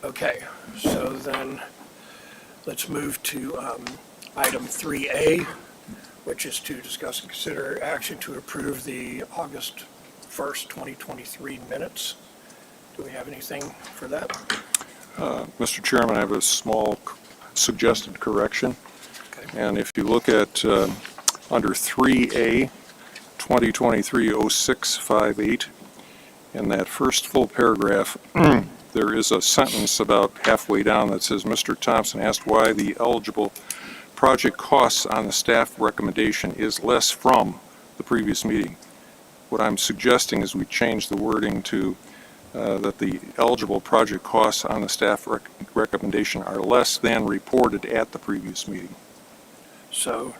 Okay, so then let's move to item 3A, which is to discuss and consider action to approve the August 1st, 2023 minutes. Do we have anything for that? Mr. Chairman, I have a small suggested correction. Okay. And if you look at under 3A, 2023-0658, in that first full paragraph, there is a sentence about halfway down that says, Mr. Thompson asked why the eligible project costs on the staff recommendation is less from the previous meeting. What I'm suggesting is we change the wording to that the eligible project costs on the staff recommendation are less than reported at the previous meeting. So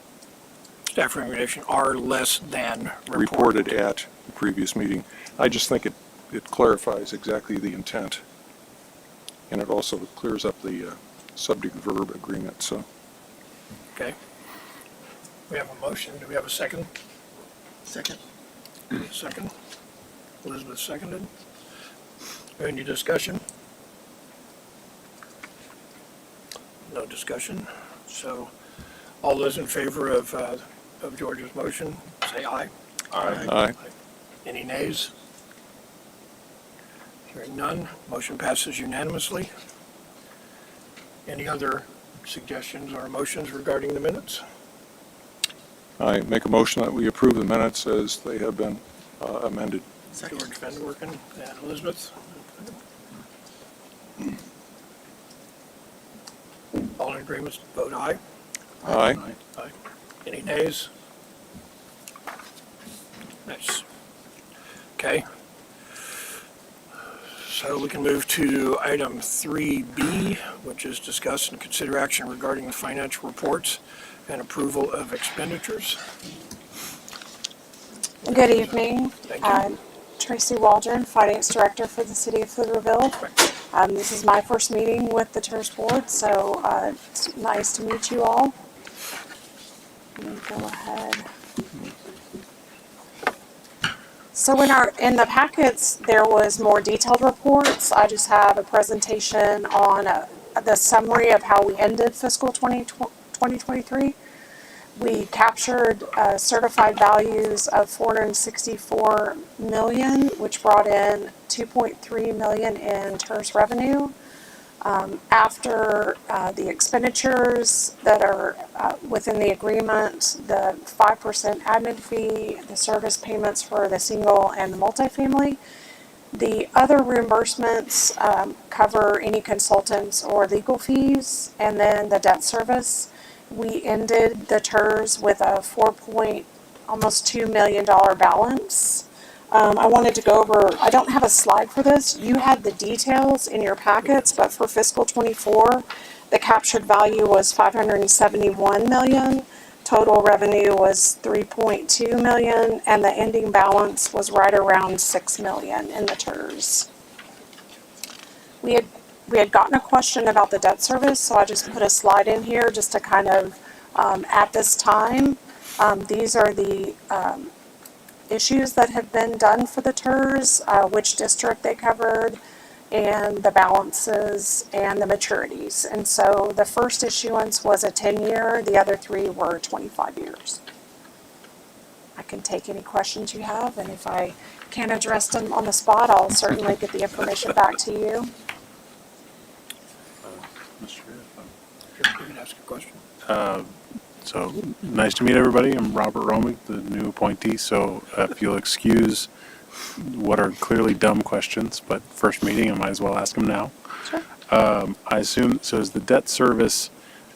staff recommendation are less than Reported at the previous meeting. I just think it clarifies exactly the intent. And it also clears up the subject-verb agreement, so. Okay. We have a motion. Do we have a second? Second. Second. Elizabeth seconded. Any discussion? No discussion. So all those in favor of George's motion, say aye. Aye. Aye. Any nays? Hearing none, motion passes unanimously. Any other suggestions or motions regarding the minutes? I make a motion that we approve the minutes as they have been amended. George Van Worken and Elizabeth. All in agreement, vote aye. Aye. Aye. Any nays? Nice. Okay. So we can move to item 3B, which is discuss and consider action regarding the financial reports and approval of expenditures. Good evening. Thank you. Tracy Waldron, Finance Director for the City of Pflugerville. This is my first meeting with the Tirz Board, so it's nice to meet you all. Let me go ahead. So in the packets, there was more detailed reports. I just have a presentation on the summary of how we ended fiscal 2023. We captured certified values of $464 million, which brought in $2.3 million in Tirz revenue. After the expenditures that are within the agreement, the 5% admin fee, the service payments for the single and the multifamily, the other reimbursements cover any consultants or legal fees, and then the debt service. We ended the Tirz with a almost $2 million balance. I wanted to go over, I don't have a slide for this. You had the details in your packets, but for fiscal 24, the captured value was $571 million. Total revenue was $3.2 million, and the ending balance was right around $6 million in the Tirz. We had gotten a question about the debt service, so I just put a slide in here just to kind of, at this time, these are the issues that have been done for the Tirz, which district they covered, and the balances and the maturities. And so the first issuance was a 10-year, the other three were 25 years. I can take any questions you have, and if I can't address them on the spot, I'll certainly get the information back to you. Mr. Chair, You can ask a question. So nice to meet everybody. I'm Robert Romick, the new appointee. So if you'll excuse what are clearly dumb questions, but first meeting, I might as well ask them now. Sure. I assume, so is the debt service,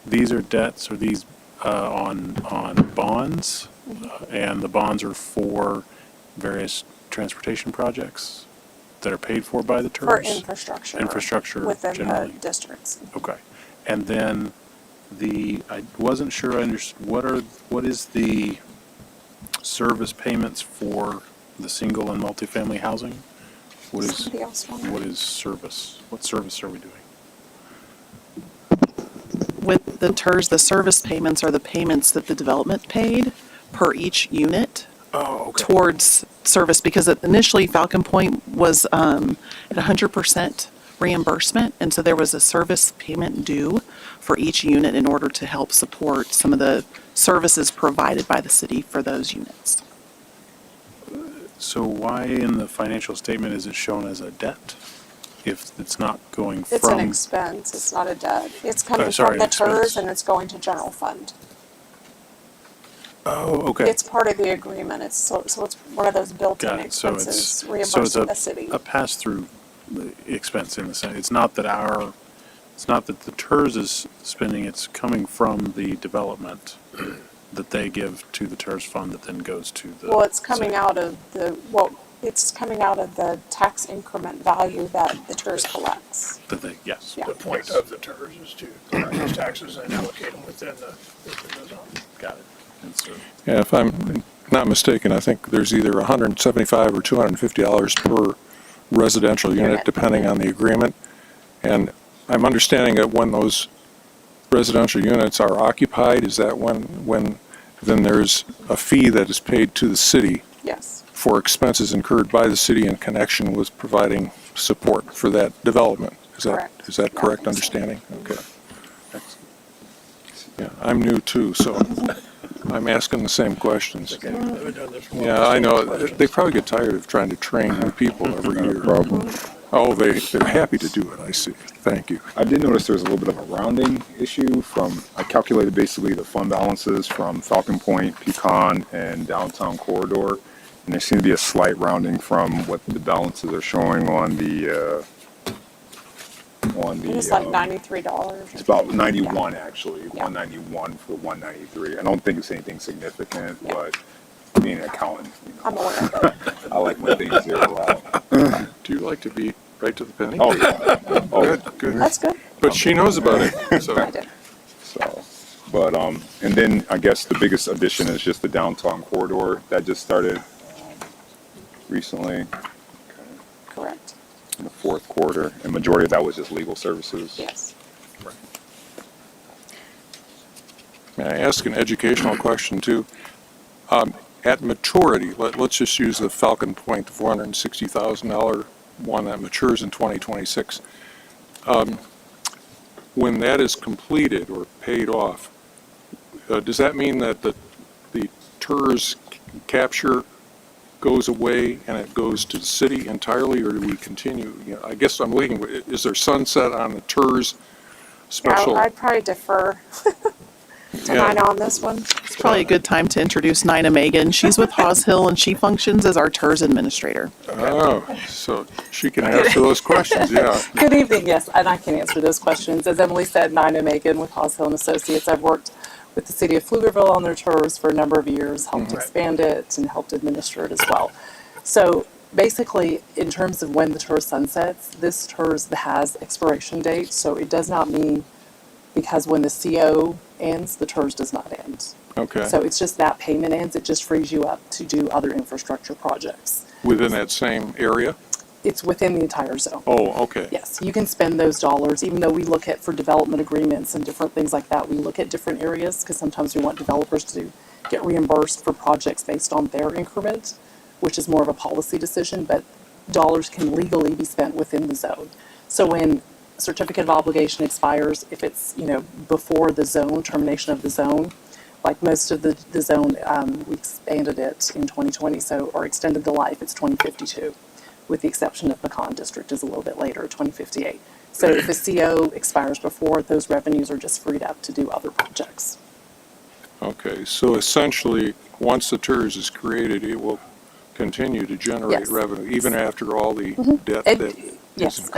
these are debts, are these on bonds? And the bonds are for various transportation projects that are paid for by the Tirz? For infrastructure. Infrastructure within generally. the districts. Okay. And then I wasn't sure I understood, what is the service payments for the single and multifamily housing? Somebody else want to- What is service? What service are we doing? With the Tirz, the service payments are the payments that the development paid per each unit Oh, okay. towards service, because initially Falcon Point was at 100% reimbursement. And so there was a service payment due for each unit in order to help support some of the services provided by the city for those units. So why in the financial statement is it shown as a debt if it's not going from? It's an expense, it's not a debt. It's coming sorry, from the expense. TERS and it's going to general fund. Oh, okay. It's part of the agreement. So it's one of those built-in Got it. So expenses it's reimbursing the city. a pass-through expense in the sense. It's not that the TERS is spending, it's coming from the development that they give to the TERS fund that then goes to the. Well, it's coming city. out of it's coming out of the tax increment value that the TERS collects. Yes. Yeah. The point of the TERS is to collect those taxes and allocate them within the zone. Got it. And so, Yeah, if I'm not mistaken, I think there's either $175 or $250 per residential unit, Unit. depending on the agreement. And I'm understanding that when those residential units are occupied, is that when then there's a fee that is paid to the city Yes, for expenses incurred by the city in connection with providing support for that development. Correct. Is that Yeah, I correct think so. understanding? Okay. Yeah, I'm new too, so I'm asking the same questions. Okay, I've done this one. Yeah, I know. They probably get tired of trying to train new people every year. Problem. Oh, they're happy to do it, I see. Thank you. I did notice there's a little bit of a rounding issue I calculated basically the fund balances from Falcon Point, Pecan, and Downtown Corridor. And there seemed to be a slight rounding from what the balances are showing on the, it's like $93. it's about 91 actually, Yeah. 191 for 193. I don't think it's anything significant, Yeah. but being an accountant, I'm aware of it. I like when things zero out. Do you like to be right to the penny? Oh, yeah. Oh, Good, good. That's good. But she knows about it, so. I did. So, but, and then I guess the biggest addition is just the downtown corridor that just started recently Correct. in the fourth quarter, and majority of that was just legal services. Yes. May I ask an educational question too? At maturity, let's just use the Falcon Point, the $460,000 one that matures in 2026. When that is completed or paid off, does that mean that the TERS capture goes away and it goes to the city entirely, or do we continue? You know, I guess I'm waiting, is there sunset on the TERS special? I'd probably defer to Yeah. Nina on this one. It's probably a good time to introduce Nina Megan. She's with Haas Hill and she functions as our TERS administrator. Oh, so she can answer those questions, yeah. Good evening, yes, and I can answer those questions. As Emily said, Nina Megan with Haas Hill and Associates. I've worked with the city of Pflugerville on their TERS for a number of years, helped expand it and helped administer it as well. So basically, in terms of when the TERS sunsets, this TERS has expiration date, so it does not mean because when the CO ends, the TERS does not end. Okay. So it's just that payment ends, it just frees you up to do other infrastructure projects. Within that same area? It's within the entire zone. Oh, okay. Yes, you can spend those dollars, even though we look at for development agreements and different things like that, we look at different areas because sometimes we want developers to get reimbursed for projects based on their increment, which is more of a policy decision, but dollars can legally be spent within the zone. So when certificate of obligation expires, if it's, before the zone, termination of the zone, like most of the zone, we expanded it in 2020, or extended the life, it's 2052. With the exception of Pecan District is a little bit later, 2058. So if the CO expires before, those revenues are just freed up to do other projects. Okay, so essentially, once the TERS is created, it will continue to generate Yes. revenue, even after all the debt And- that is Yes, incurred?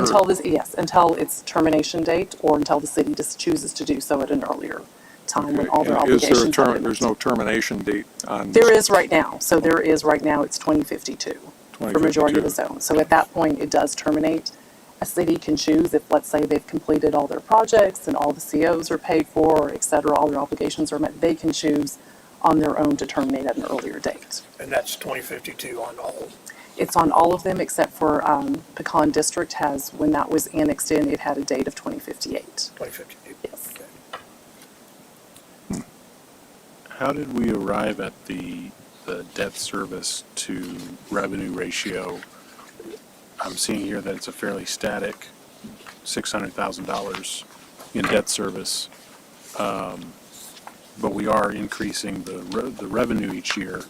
until its termination date, or until the city just chooses to do so at an earlier time when all their Okay. Is there a obligations have been there's met. no termination date on? There is right now. So there is right now, it's 2052 for majority of the 2052. zone. So at that point, it does terminate. A city can choose if, let's say, they've completed all their projects and all the COs are paid for, et cetera, all their obligations are met, they can choose on their own to terminate at an earlier date. And that's 2052 on all. It's on all of them except for Pecan District has, when that was annexed in, it had a date of 2058. 2058. Yes. Okay. how did we arrive at the debt service to revenue ratio? I'm seeing here that it's a fairly static $600,000 in debt service. But we are increasing the revenue each year.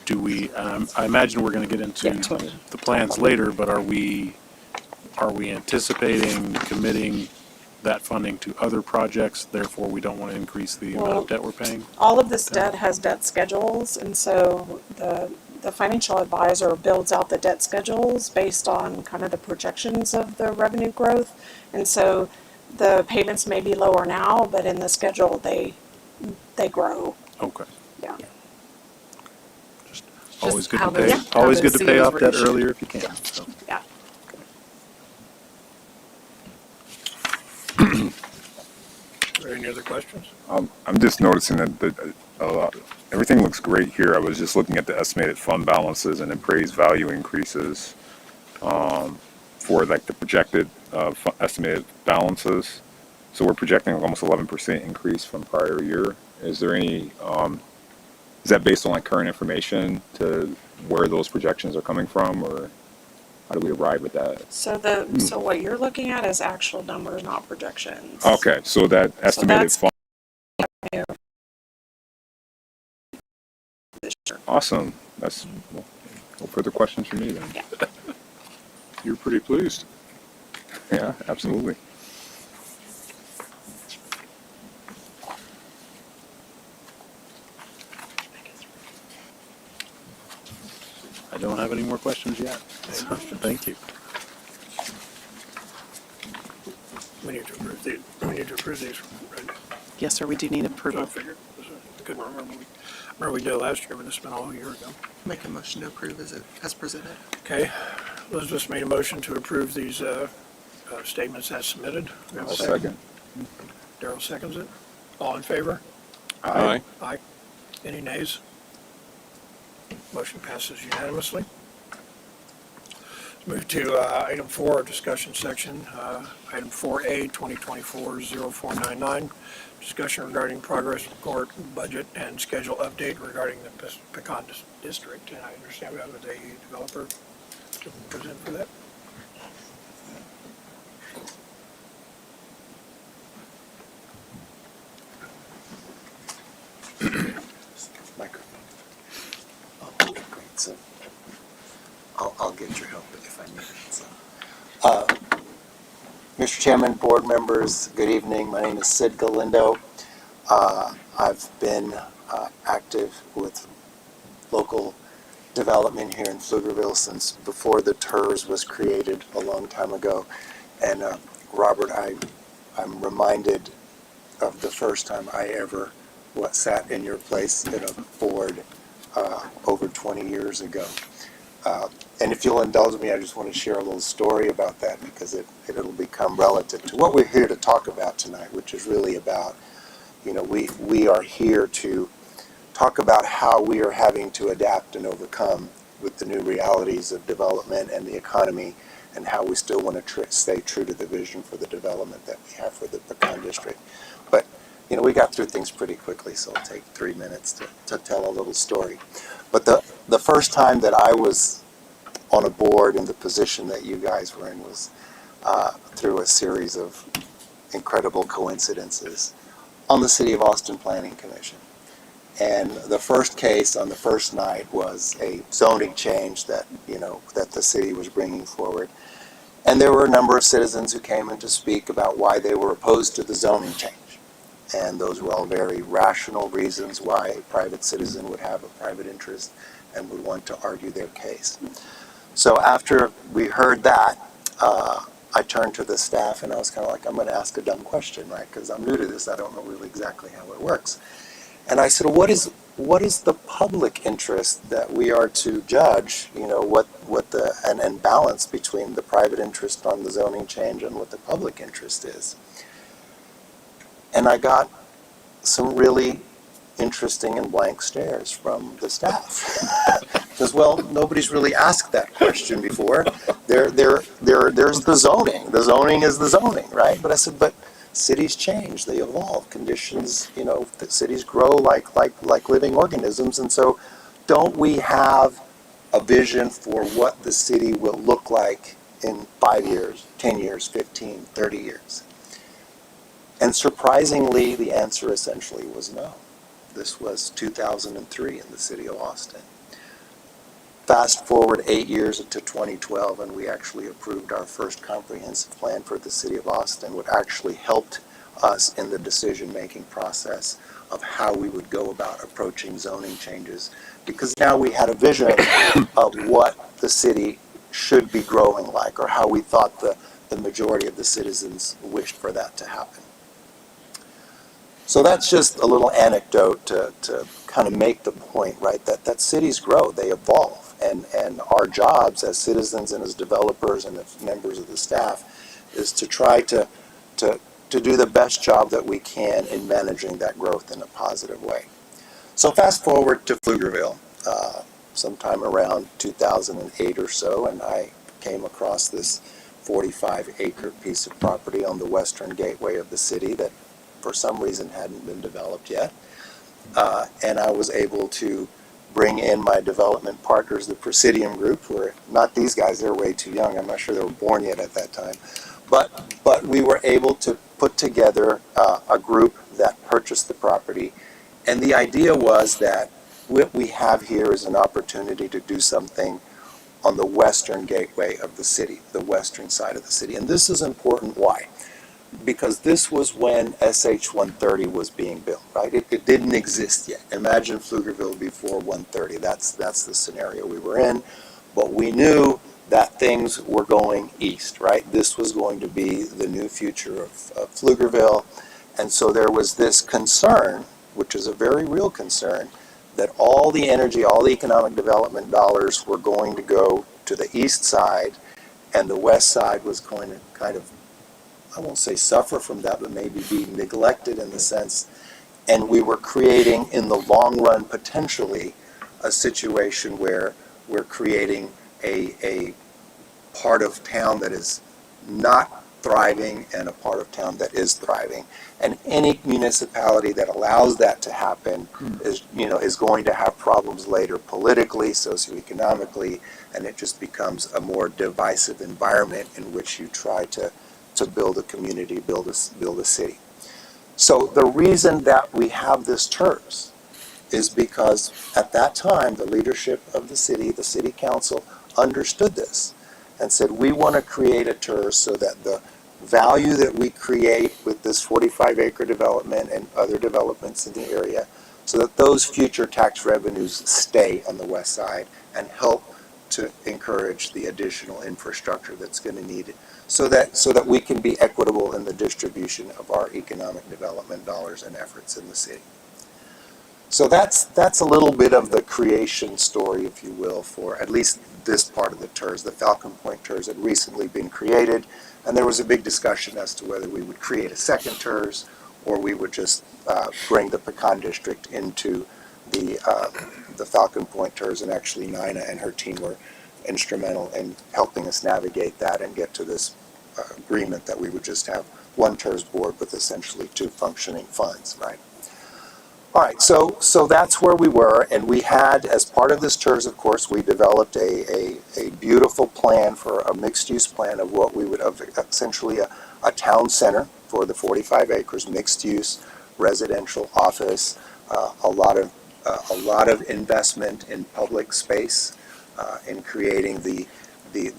Do we, I imagine we're going to get into Yeah, 20. the plans later, but are we anticipating committing that funding to other projects, therefore we don't want to increase the amount Well, of debt we're paying? All of this debt has debt schedules, and so the financial advisor builds out the debt schedules based on kind of the projections of the revenue growth. And so the payments may be lower now, but in the schedule, they grow, Okay. yeah. Always good how to those- pay, how always those good to pay COs off were debt issued. earlier if you can, so. Yeah. Are there any other questions? I'm just noticing that everything looks great here. I was just looking at the estimated fund balances and appraised value increases for like the projected estimated balances. So we're projecting almost 11% increase from prior year. Is there any, is that based on like current information to where those projections are coming from, or how do we arrive at that? So what you're looking at is actual numbers, not projections. Okay, so that estimated that's- fund, This year. awesome. That's, well, no further questions from me then. Yeah. You're pretty pleased. Yeah, absolutely. I don't have any more questions yet. Thank you. We need to approve these, right? Yes, sir, we do need So I approval. figured, I couldn't remember. Remember we did it last year, but it's been all a year ago. Make a motion to approve as presented. Okay, Elizabeth made a motion to approve these statements as submitted. We have a I'll second. Darrell seconds it. All in favor? Aye. Aye. Any nays? Motion passes unanimously. Let's move to item 4, discussion section. Item 4A, 2024-0499, discussion regarding progress report, budget, and schedule update regarding the Pecan District. And I understand we have a developer to present for that. Microphone. Oh, okay, great. So I'll get your help if I need it. So, Mr. Chairman, board members, good evening. My name is Sid Galindo. I've been active with local development here in Pflugerville since before the Tirz was created a long time ago. And Robert, I'm reminded of the first time I ever sat in your place at a board over 20 years ago. And if you'll indulge me, I just want to share a little story about that because it'll become relative to what we're here to talk about tonight, which is really about, we are here to talk about how we are having to adapt and overcome with the new realities of development and the economy, and how we still want to stay true to the vision for the development that we have for the Pecan District. But, we got through things pretty quickly, so it'll take 3 minutes to tell a little story. But the first time that I was on a board in the position that you guys were in was through a series of incredible coincidences on the City of Austin Planning Commission. And the first case on the first night was a zoning change that the city was bringing forward. And there were a number of citizens who came in to speak about why they were opposed to the zoning change. And those were all very rational reasons why a private citizen would have a private interest and would want to argue their case. So after we heard that, I turned to the staff and I was kind of like, I'm going to ask a dumb question, right? Because I'm new to this. I don't know really exactly how it works. And I said, what is the public interest that we are to judge, and balance between the private interest on the zoning change and what the public interest is? And I got some really interesting and blank stares from the staff. Because, well, nobody's really asked that question before. There's the zoning. The zoning is the zoning, right? But I said, but cities change, they evolve, conditions, the cities grow like living organisms, and so don't we have a vision for what the city will look like in 5 years, 10 years, 15, 30 years? And surprisingly, the answer essentially was no. This was 2003 in the city of Austin. Fast forward 8 years to 2012, and we actually approved our first comprehensive plan for the city of Austin, which actually helped us in the decision-making process of how we would go about approaching zoning changes, because now we had a vision of what the city should be growing like, or how we thought the majority of the citizens wished for that to happen. So that's just a little anecdote to kind of make the point, right, that cities grow, they evolve. And our jobs as citizens and as developers and as members of the staff is to try to do the best job that we can in managing that growth in a positive way. So fast forward to Pflugerville, sometime around 2008 or so, and I came across this 45-acre piece of property on the western gateway of the city that for some reason hadn't been developed yet. And I was able to bring in my development partners, the Presidium Group, who are not these guys, they're way too young. I'm not sure they were born yet at that time. But we were able to put together a group that purchased the property. And the idea was that what we have here is an opportunity to do something on the western gateway of the city, the western side of the city. And this is important. Why? Because this was when SH 130 was being built, right? It didn't exist yet. Imagine Pflugerville before 130. That's the scenario we were in. But we knew that things were going east, right? This was going to be the new future of Pflugerville. And so there was this concern, which is a very real concern, that all the energy, all the economic development dollars were going to go to the east side, and the west side was going to kind of, I won't say suffer from that, but maybe be neglected in the sense, and we were creating in the long run potentially a situation where we're creating a part of town that is not thriving and a part of town that is thriving. And any municipality that allows that to happen is going to have problems later politically, socioeconomically, and it just becomes a more divisive environment in which you try to build a community, build a city. So the reason that we have this Tirz is because at that time, the leadership of the city council understood this and said, we want to create a Tirz so that the value that we create with this 45-acre development and other developments in the area, so that those future tax revenues stay on the west side and help to encourage the additional infrastructure that's going to need it, so that we can be equitable in the distribution of our economic development dollars and efforts in the city. So that's a little bit of the creation story, if you will, for at least this part of the Tirz. The Falcon Point Tirz had recently been created, and there was a big discussion as to whether we would create a second Tirz or we would just bring the Pecan District into the Falcon Point Tirz, and actually Nina and her team were instrumental in helping us navigate that and get to this agreement that we would just have one Tirz board with essentially two functioning funds, right? All right, so that's where we were, and we had, as part of this Tirz, of course, we developed a beautiful plan for a mixed-use plan of what we would have essentially a town center for the 45 acres, mixed-use, residential, office, a lot of investment in public space, in creating the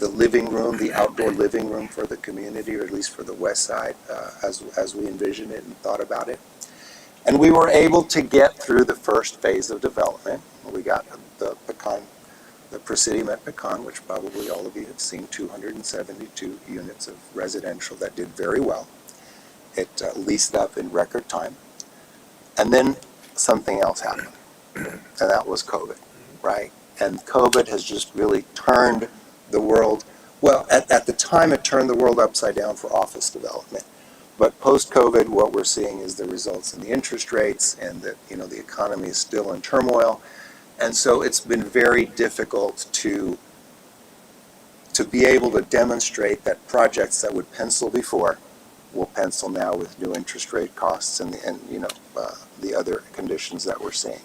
living room, the outdoor living room for the community, or at least for the west side, as we envisioned it and thought about it. And we were able to get through the first phase of development. We got the Presidium at Pecan, which probably all of you have seen, 272 units of residential that did very well. It leased up in record time. And then something else happened, and that was COVID, right? And COVID has just really turned the world, well, at the time it turned the world upside down for office development. But post-COVID, what we're seeing is the results in the interest rates, and that, the economy is still in turmoil. And so it's been very difficult to be able to demonstrate that projects that would pencil before will pencil now with new interest rate costs and the other conditions that we're seeing.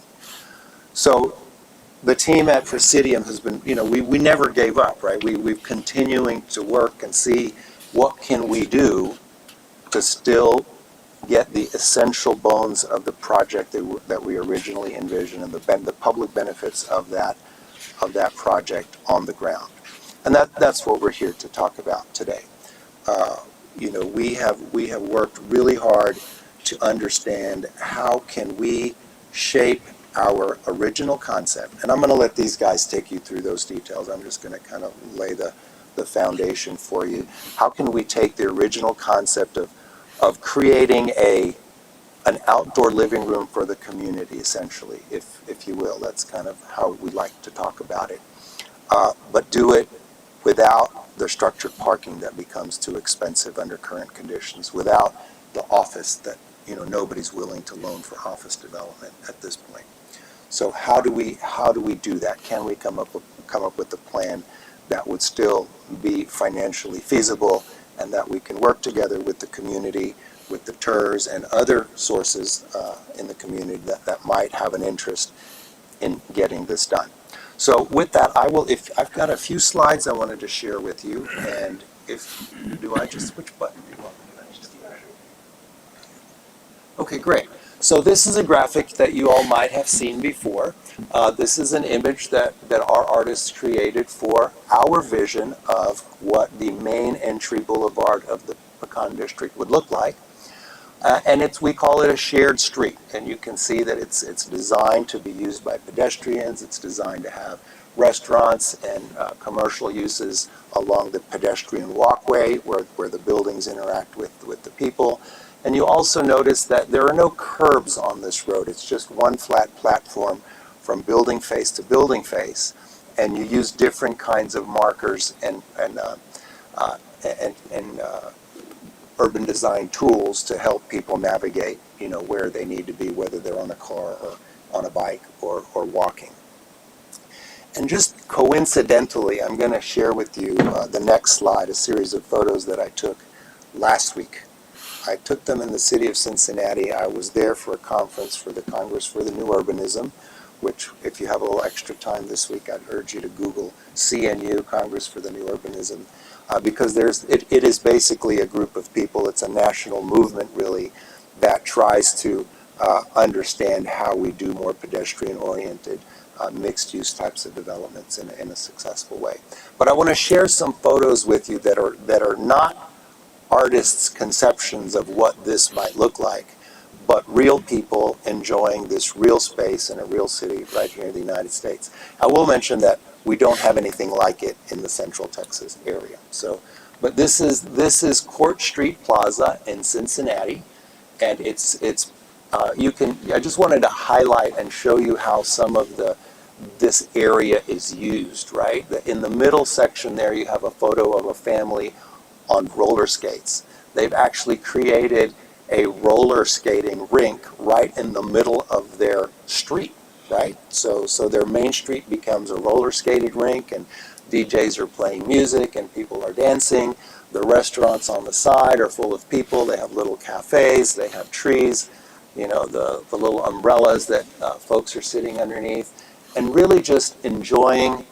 So the team at Presidium has been, we never gave up, right? We've continuing to work and see what can we do to still get the essential bones of the project that we originally envisioned and the public benefits of that project on the ground. And that's what we're here to talk about today. We have worked really hard to understand how can we shape our original concept. And I'm going to let these guys take you through those details. I'm just going to kind of lay the foundation for you. How can we take the original concept of creating an outdoor living room for the community, essentially, if you will. That's kind of how we like to talk about it. But do it without the structured parking that becomes too expensive under current conditions, without the office that nobody's willing to loan for office development at this point. So how do we do that? Can we come up with a plan that would still be financially feasible, and that we can work together with the community, with the Tirz and other sources in the community that might have an interest in getting this done. So with that, I've got a few slides I wanted to share with you, and do I just, which button do you want? Okay, great. So this is a graphic that you all might have seen before. This is an image that our artists created for our vision of what the main entry boulevard of the Pecan District would look like. And we call it a shared street, and you can see that it's designed to be used by pedestrians. It's designed to have restaurants and commercial uses along the pedestrian walkway where the buildings interact with the people. And you also notice that there are no curbs on this road. It's just one flat platform from building face to building face, and you use different kinds of markers and urban design tools to help people navigate, where they need to be, whether they're on a car or on a bike or walking. And just coincidentally, I'm going to share with you the next slide, a series of photos that I took last week. I took them in the city of Cincinnati. I was there for a conference for the Congress for the New Urbanism, which, if you have a little extra time this week, I'd urge you to Google CNU, Congress for the New Urbanism. Because it is basically a group of people, it's a national movement really, that tries to understand how we do more pedestrian-oriented, mixed-use types of developments in a successful way. But I want to share some photos with you that are not artists' conceptions of what this might look like, but real people enjoying this real space in a real city right here in the United States. I will mention that we don't have anything like it in the Central Texas area. But this is Court Street Plaza in Cincinnati, and I just wanted to highlight and show you how some of this area is used, right? In the middle section there, you have a photo of a family on roller skates. They've actually created a roller skating rink right in the middle of their street, right? So their main street becomes a roller skating rink, and DJs are playing music and people are dancing. The restaurants on the side are full of people. They have little cafes, they have trees, the little umbrellas that folks are sitting underneath, and really just enjoying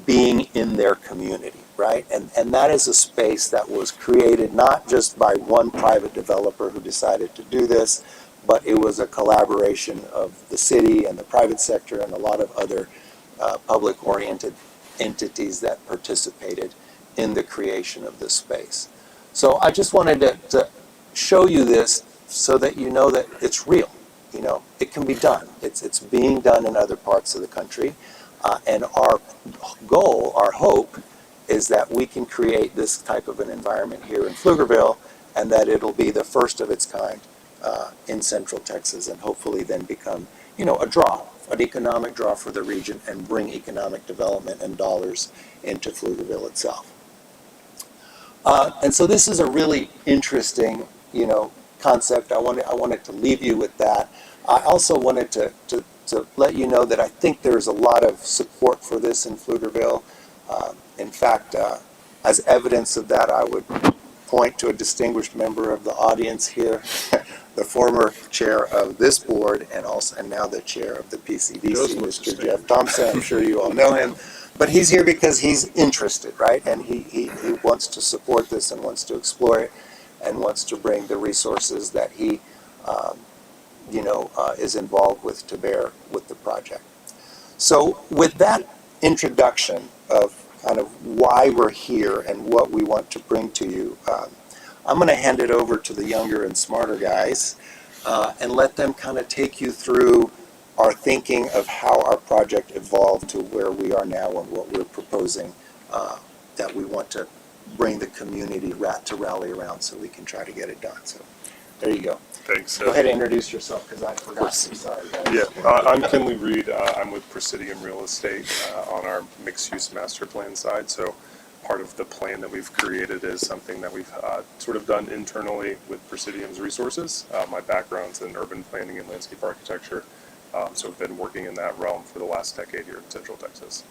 being in their community, right? And that is a space that was created not just by one private developer who decided to do this, but it was a collaboration of the city and the private sector and a lot of other public-oriented entities that participated in the creation of this space. So I just wanted to show you this so that you know that it's real. It can be done. It's being done in other parts of the country. And our goal, our hope, is that we can create this type of an environment here in Pflugerville, and that it'll be the first of its kind in Central Texas, and hopefully then become, a draw, an economic draw for the region, and bring economic development and dollars into Pflugerville itself. And so this is a really interesting, concept. I wanted to leave you with that. I also wanted to let you know that I think there's a lot of support for this in Pflugerville. In fact, as evidence of that, I would point to a distinguished member of the audience here, the former chair of this board and now the chair of the PCDC, Does look Mr. Jeff distinguished. Thompson. I'm sure you all know him. But he's here because he's interested, right? And he wants to support this and wants to explore it and wants to bring the resources that he, is involved with to bear with the project. So with that introduction of kind of why we're here and what we want to bring to you, I'm going to hand it over to the younger and smarter guys and let them kind of take you through our thinking of how our project evolved to where we are now and what we're proposing that we want to bring the community to rally around so we can try to get it done. So there you go. Thanks. Go ahead and introduce yourself because I forgot. I'm sorry, guys. Yeah, I'm Kinley Reed. I'm with Presidium Real Estate on our mixed-use master plan side. So part of the plan that we've created is something that we've sort of done internally with Presidium's resources. My background's in urban planning and landscape architecture, so I've been working in that realm for the last decade here in Central Texas.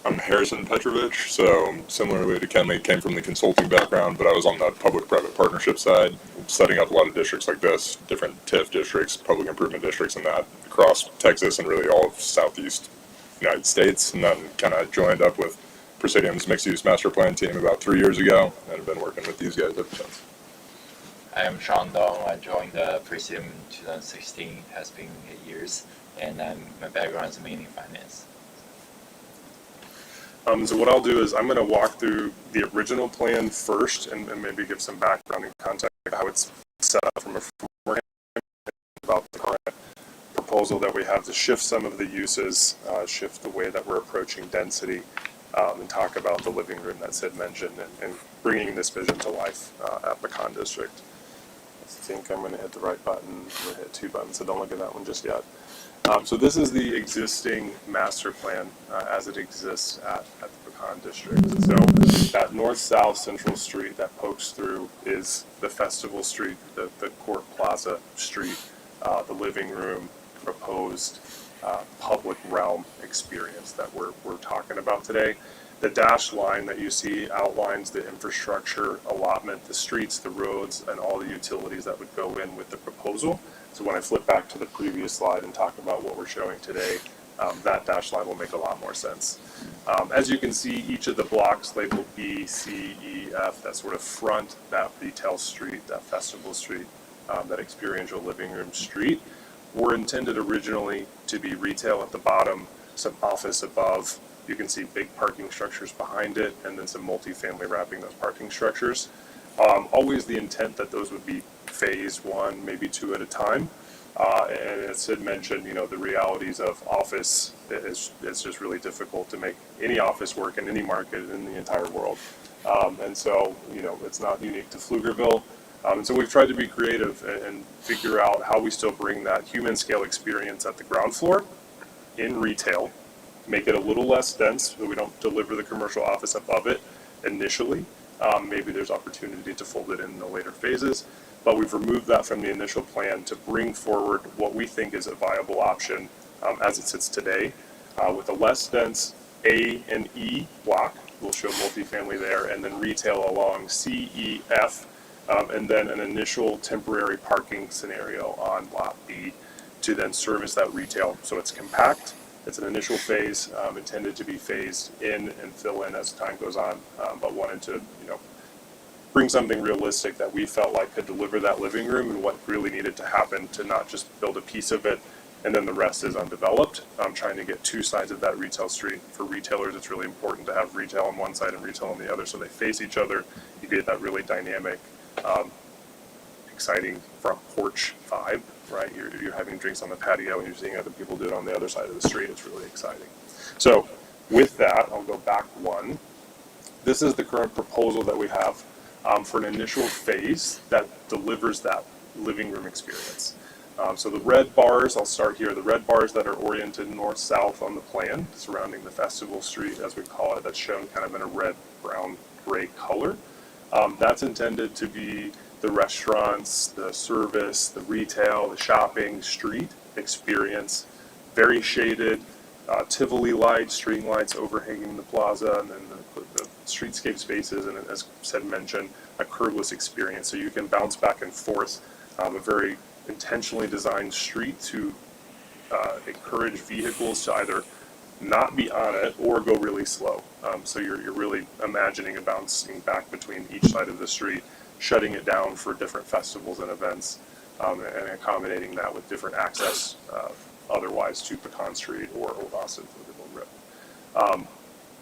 I'm Harrison Petrovich, so similarly to Kenley, came from the consulting background, but I was on the public-private partnership side, setting up a lot of districts like this, different TIF districts, public improvement districts, and that across Texas and really all of Southeast United States, and then kind of joined up with Presidium's mixed-use master plan team about 3 years ago, and have been working with these guys ever since. I am Sean Dong. I joined the Presidium in 2016. Has been 8 years, and my background is mainly finance. So what I'll do is I'm going to walk through the original plan first and maybe give some background and context of how it's set up from a framework about the current proposal that we have to shift some of the uses, shift the way that we're approaching density, and talk about the living room that Sid mentioned and bringing this vision to life at Pecan District. I think I'm going to hit the right button. I'm going to hit 2 buttons, so don't look at that one just yet. So this is the existing master plan as it exists at the Pecan District. So that north-south central street that pokes through is the Festival Street, the Court Plaza Street, the living room, proposed public realm experience that we're talking about today. The dashed line that you see outlines the infrastructure allotment, the streets, the roads, and all the utilities that would go in with the proposal. So when I flip back to the previous slide and talk about what we're showing today, that dashed line will make a lot more sense. As you can see, each of the blocks labeled B, C, E, F, that sort of front, that retail street, that festival street, that experiential living room street, were intended originally to be retail at the bottom, some office above. You can see big parking structures behind it, and then some multifamily wrapping those parking structures. Always the intent that those would be phase 1, maybe 2 at a time. And as Sid mentioned, the realities of office is just really difficult to make any office work in any market in the entire world. And so, it's not unique to Pflugerville. And so we've tried to be creative and figure out how we still bring that human scale experience at the ground floor in retail, make it a little less dense so we don't deliver the commercial office above it initially. Maybe there's opportunity to fold it in the later phases, but we've removed that from the initial plan to bring forward what we think is a viable option as it sits today with a less dense A and E block. We'll show multifamily there, and then retail along C, E, F, and then an initial temporary parking scenario on lot B to then service that retail. So it's compact. It's an initial phase intended to be phased in and fill in as time goes on, but wanted to, bring something realistic that we felt like could deliver that living room and what really needed to happen to not just build a piece of it and then the rest is undeveloped. Trying to get 2 sides of that retail street. For retailers, it's really important to have retail on one side and retail on the other so they face each other. You get that really dynamic, exciting front porch vibe, right? You're having drinks on the patio and you're seeing other people do it on the other side of the street. It's really exciting. So with that, I'll go back 1. This is the current proposal that we have for an initial phase that delivers that living room experience. So the red bars, I'll start here, the red bars that are oriented north-south on the plan surrounding the Festival Street, as we call it, that's shown kind of in a red, brown, gray color. That's intended to be the restaurants, the service, the retail, the shopping street experience, very shaded, Tivoli lights, string lights overhanging the plaza, and then the streetscape spaces, and as said mentioned, a curbless experience. So you can bounce back and forth, a very intentionally designed street to encourage vehicles to either not be on it or go really slow. So you're really imagining a bouncing back between each side of the street, shutting it down for different festivals and events, and accommodating that with different access otherwise to Pecan Street or Boston Fluvial Rip.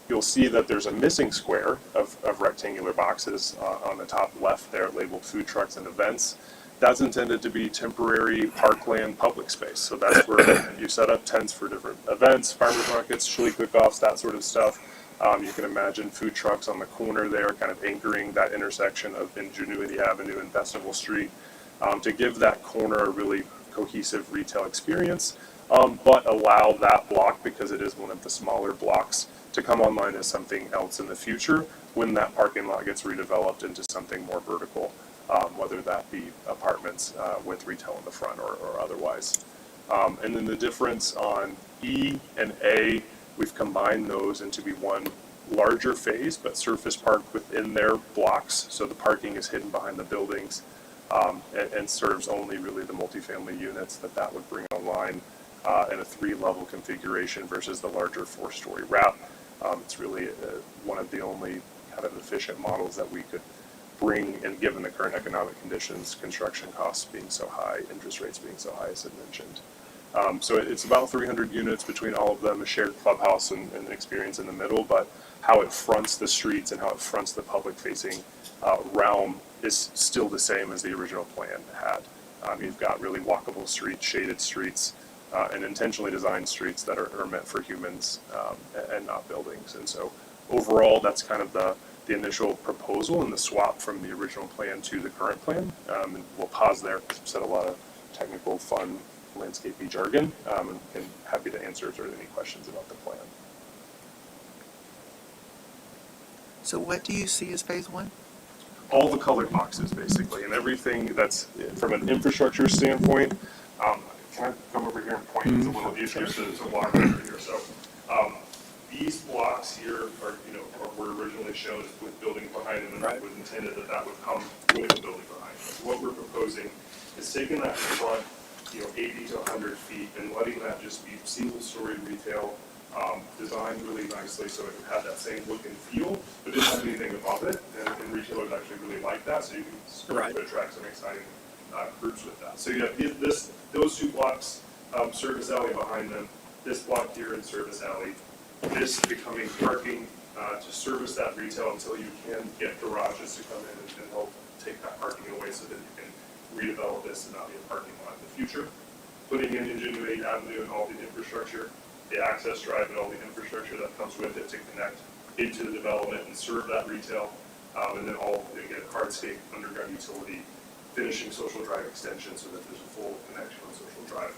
You'll see that there's a missing square of rectangular boxes on the top left there labeled food trucks and events. That's intended to be temporary parkland public space. So that's where you set up tents for different events, farmers markets, chili cook-offs, that sort of stuff. You can imagine food trucks on the corner there kind of anchoring that intersection of Ingenuity Avenue and Festival Street to give that corner a really cohesive retail experience, but allow that block, because it is one of the smaller blocks, to come online as something else in the future when that parking lot gets redeveloped into something more vertical, whether that be apartments with retail in the front or otherwise. And then the difference on E and A, we've combined those into be one larger phase, but surface park within their blocks. So the parking is hidden behind the buildings and serves only really the multifamily units that would bring online in a 3-level configuration versus the larger 4-story wrap. It's really one of the only kind of efficient models that we could bring, and given the current economic conditions, construction costs being so high, interest rates being so high, as I mentioned. So it's about 300 units between all of them, a shared clubhouse and an experience in the middle, but how it fronts the streets and how it fronts the public-facing realm is still the same as the original plan had. You've got really walkable streets, shaded streets, and intentionally designed streets that are meant for humans and not buildings. And so overall, that's kind of the initial proposal and the swap from the original plan to the current plan. And we'll pause there because I've said a lot of technical, fun, landscapey jargon, and happy to answer if there are any questions about the plan. So what do you see as phase one? All the colored boxes, basically, and everything that's, from an infrastructure standpoint, can I come over here and point? It's a little easier to walk over here. So these blocks here are, were originally shown with buildings behind them, and it was intended that would come with a building behind them. What we're proposing is taking that front, 80 to 100 feet and letting that just be single-story retail, designed really nicely so it had that same look and feel, but didn't have anything above it, and retailers actually really like that, so you can attract some exciting groups with that. So you have those 2 blocks, service alley behind them, this block here in service alley, this becoming parking to service that retail until you can get garages to come in and help take that parking away so that you can redevelop this and not be a parking lot in the future. Putting in Ingenuity Avenue and all the infrastructure, the access drive and all the infrastructure that comes with it to connect into the development and serve that retail, and then again, hardscape, underground utility, finishing Social Drive extension so that there's a full connection on Social Drive,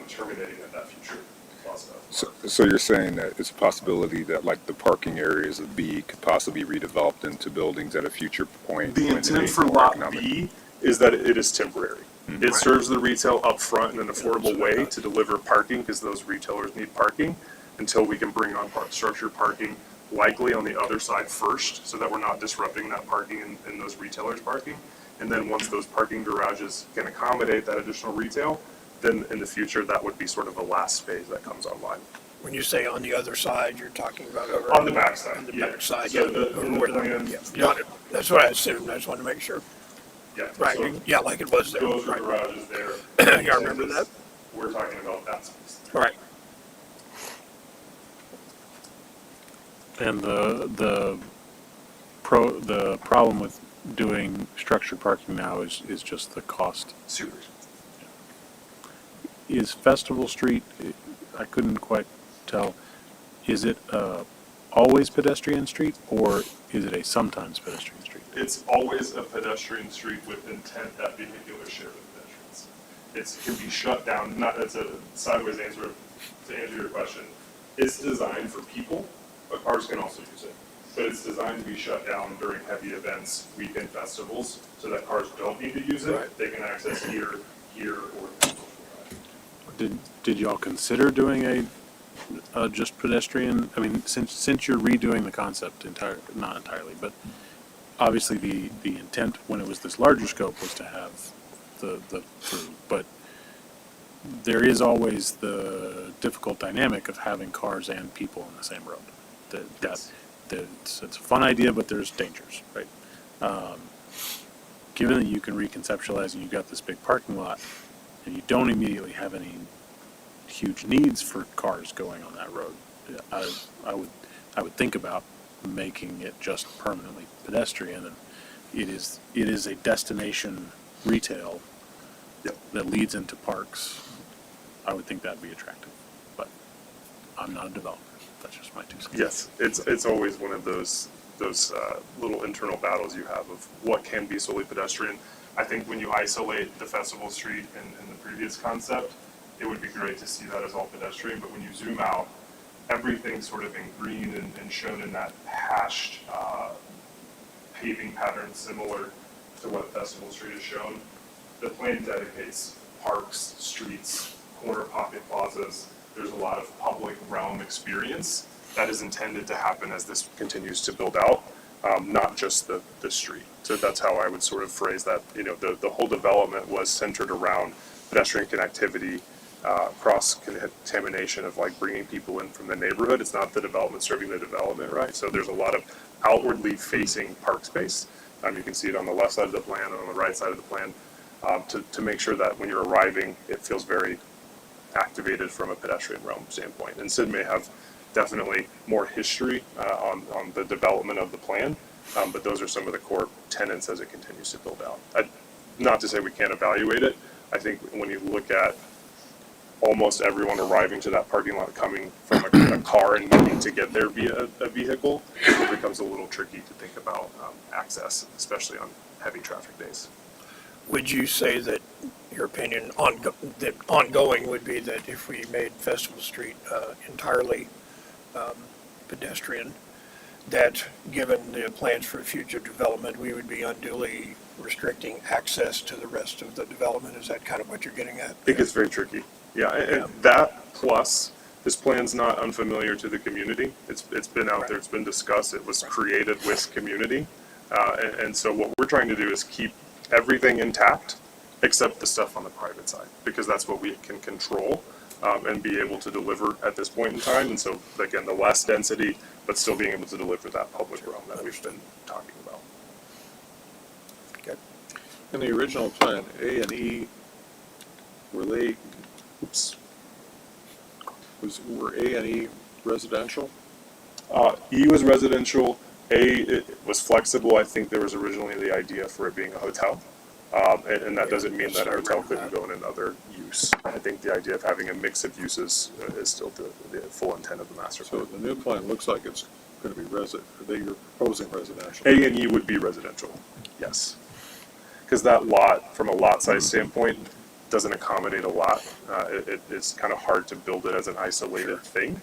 terminating at that future plaza. So you're saying that it's a possibility that like the parking areas of B could possibly be redeveloped into buildings at a future point? The intent for Lot B is that it is temporary. Mm-hmm. It serves the retail up front in an affordable way to deliver parking, because those retailers need parking, until we can bring on structured parking, likely on the other side first, so that we're not disrupting that parking and those retailers' parking. And then once those parking garages can accommodate that additional retail, then in the future, that would be sort of the last phase that comes online. When you say on the other side, you're talking about over On the back side. on the back side. So That's what I assumed. I just wanted to make sure. Yeah. Right. So Like it was there. those are Right. garages there. Yeah, I remember that. We're talking about that space. Right. And the problem with doing structured parking now is just the cost. Super. Is Festival Street, I couldn't quite tell, is it always pedestrian street, or is it a sometimes pedestrian street? It's always a pedestrian street with intent that vehicular share with pedestrians. It can be shut down, that's a sideways answer to answer your question. It's designed for people, but cars can also use it. But it's designed to be shut down during heavy events, weekend festivals, so that cars don't need to use it. Right. They can access here, or Did y'all consider doing a just pedestrian? I mean, since you're redoing the concept not entirely, but obviously the intent when it was this larger scope was to have the through, but there is always the difficult dynamic of having cars and people on the same road. It's a fun idea, but there's dangers, right? Given that you can reconceptualize and you've got this big parking lot, and you don't immediately have any huge needs for cars going on that road, I would think about making it just permanently pedestrian, and it is a destination retail that leads into parks. I would think that'd be attractive, but I'm not a developer. That's just my 2 cents. Yes, it's always one of those little internal battles you have of what can be solely pedestrian. I think when you isolate the Festival Street in the previous concept, it would be great to see that as all pedestrian, but when you zoom out, everything sort of in green and shown in that hashed paving pattern similar to what Festival Street is shown. The plan dedicates parks, streets, corner pocket plazas. There's a lot of public realm experience that is intended to happen as this continues to build out, not just the street. So that's how I would sort of phrase that. You know, the whole development was centered around pedestrian connectivity, cross-contamination of like bringing people in from the neighborhood. It's not the development serving the development, right? So there's a lot of outwardly facing park space. You can see it on the left side of the plan and on the right side of the plan to make sure that when you're arriving, it feels very activated from a pedestrian realm standpoint. And Sid may have definitely more history on the development of the plan, but those are some of the core tenets as it continues to build out. Not to say we can't evaluate it. I think when you look at almost everyone arriving to that parking lot coming from a car and needing to get there via a vehicle, it becomes a little tricky to think about access, especially on heavy traffic days. Would you say that your opinion that ongoing would be that if we made Festival Street entirely pedestrian, that given the plans for future development, we would be unduly restricting access to the rest of the development? Is that kind of what you're getting at? It gets very tricky. Yeah, and that plus this plan's not unfamiliar to the community. It's been out there, it's been discussed, it was created with community. And so what we're trying to do is keep everything intact except the stuff on the private side, because that's what we can control and be able to deliver at this point in time. And so again, the less density, but still being able to deliver that public realm that we've been talking about. Okay. In the original plan, A and E, were they, were A and E residential? E was residential. It was flexible. I think there was originally the idea for it being a hotel. And that doesn't mean that a hotel couldn't go in another use. I think the idea of having a mix of uses is still the full intent of the master plan. So the new plan looks like it's going to be you're proposing residential. A and E would be residential, yes. Because that lot, from a lot size standpoint, doesn't accommodate a lot. It's kind of hard to build it as an isolated thing.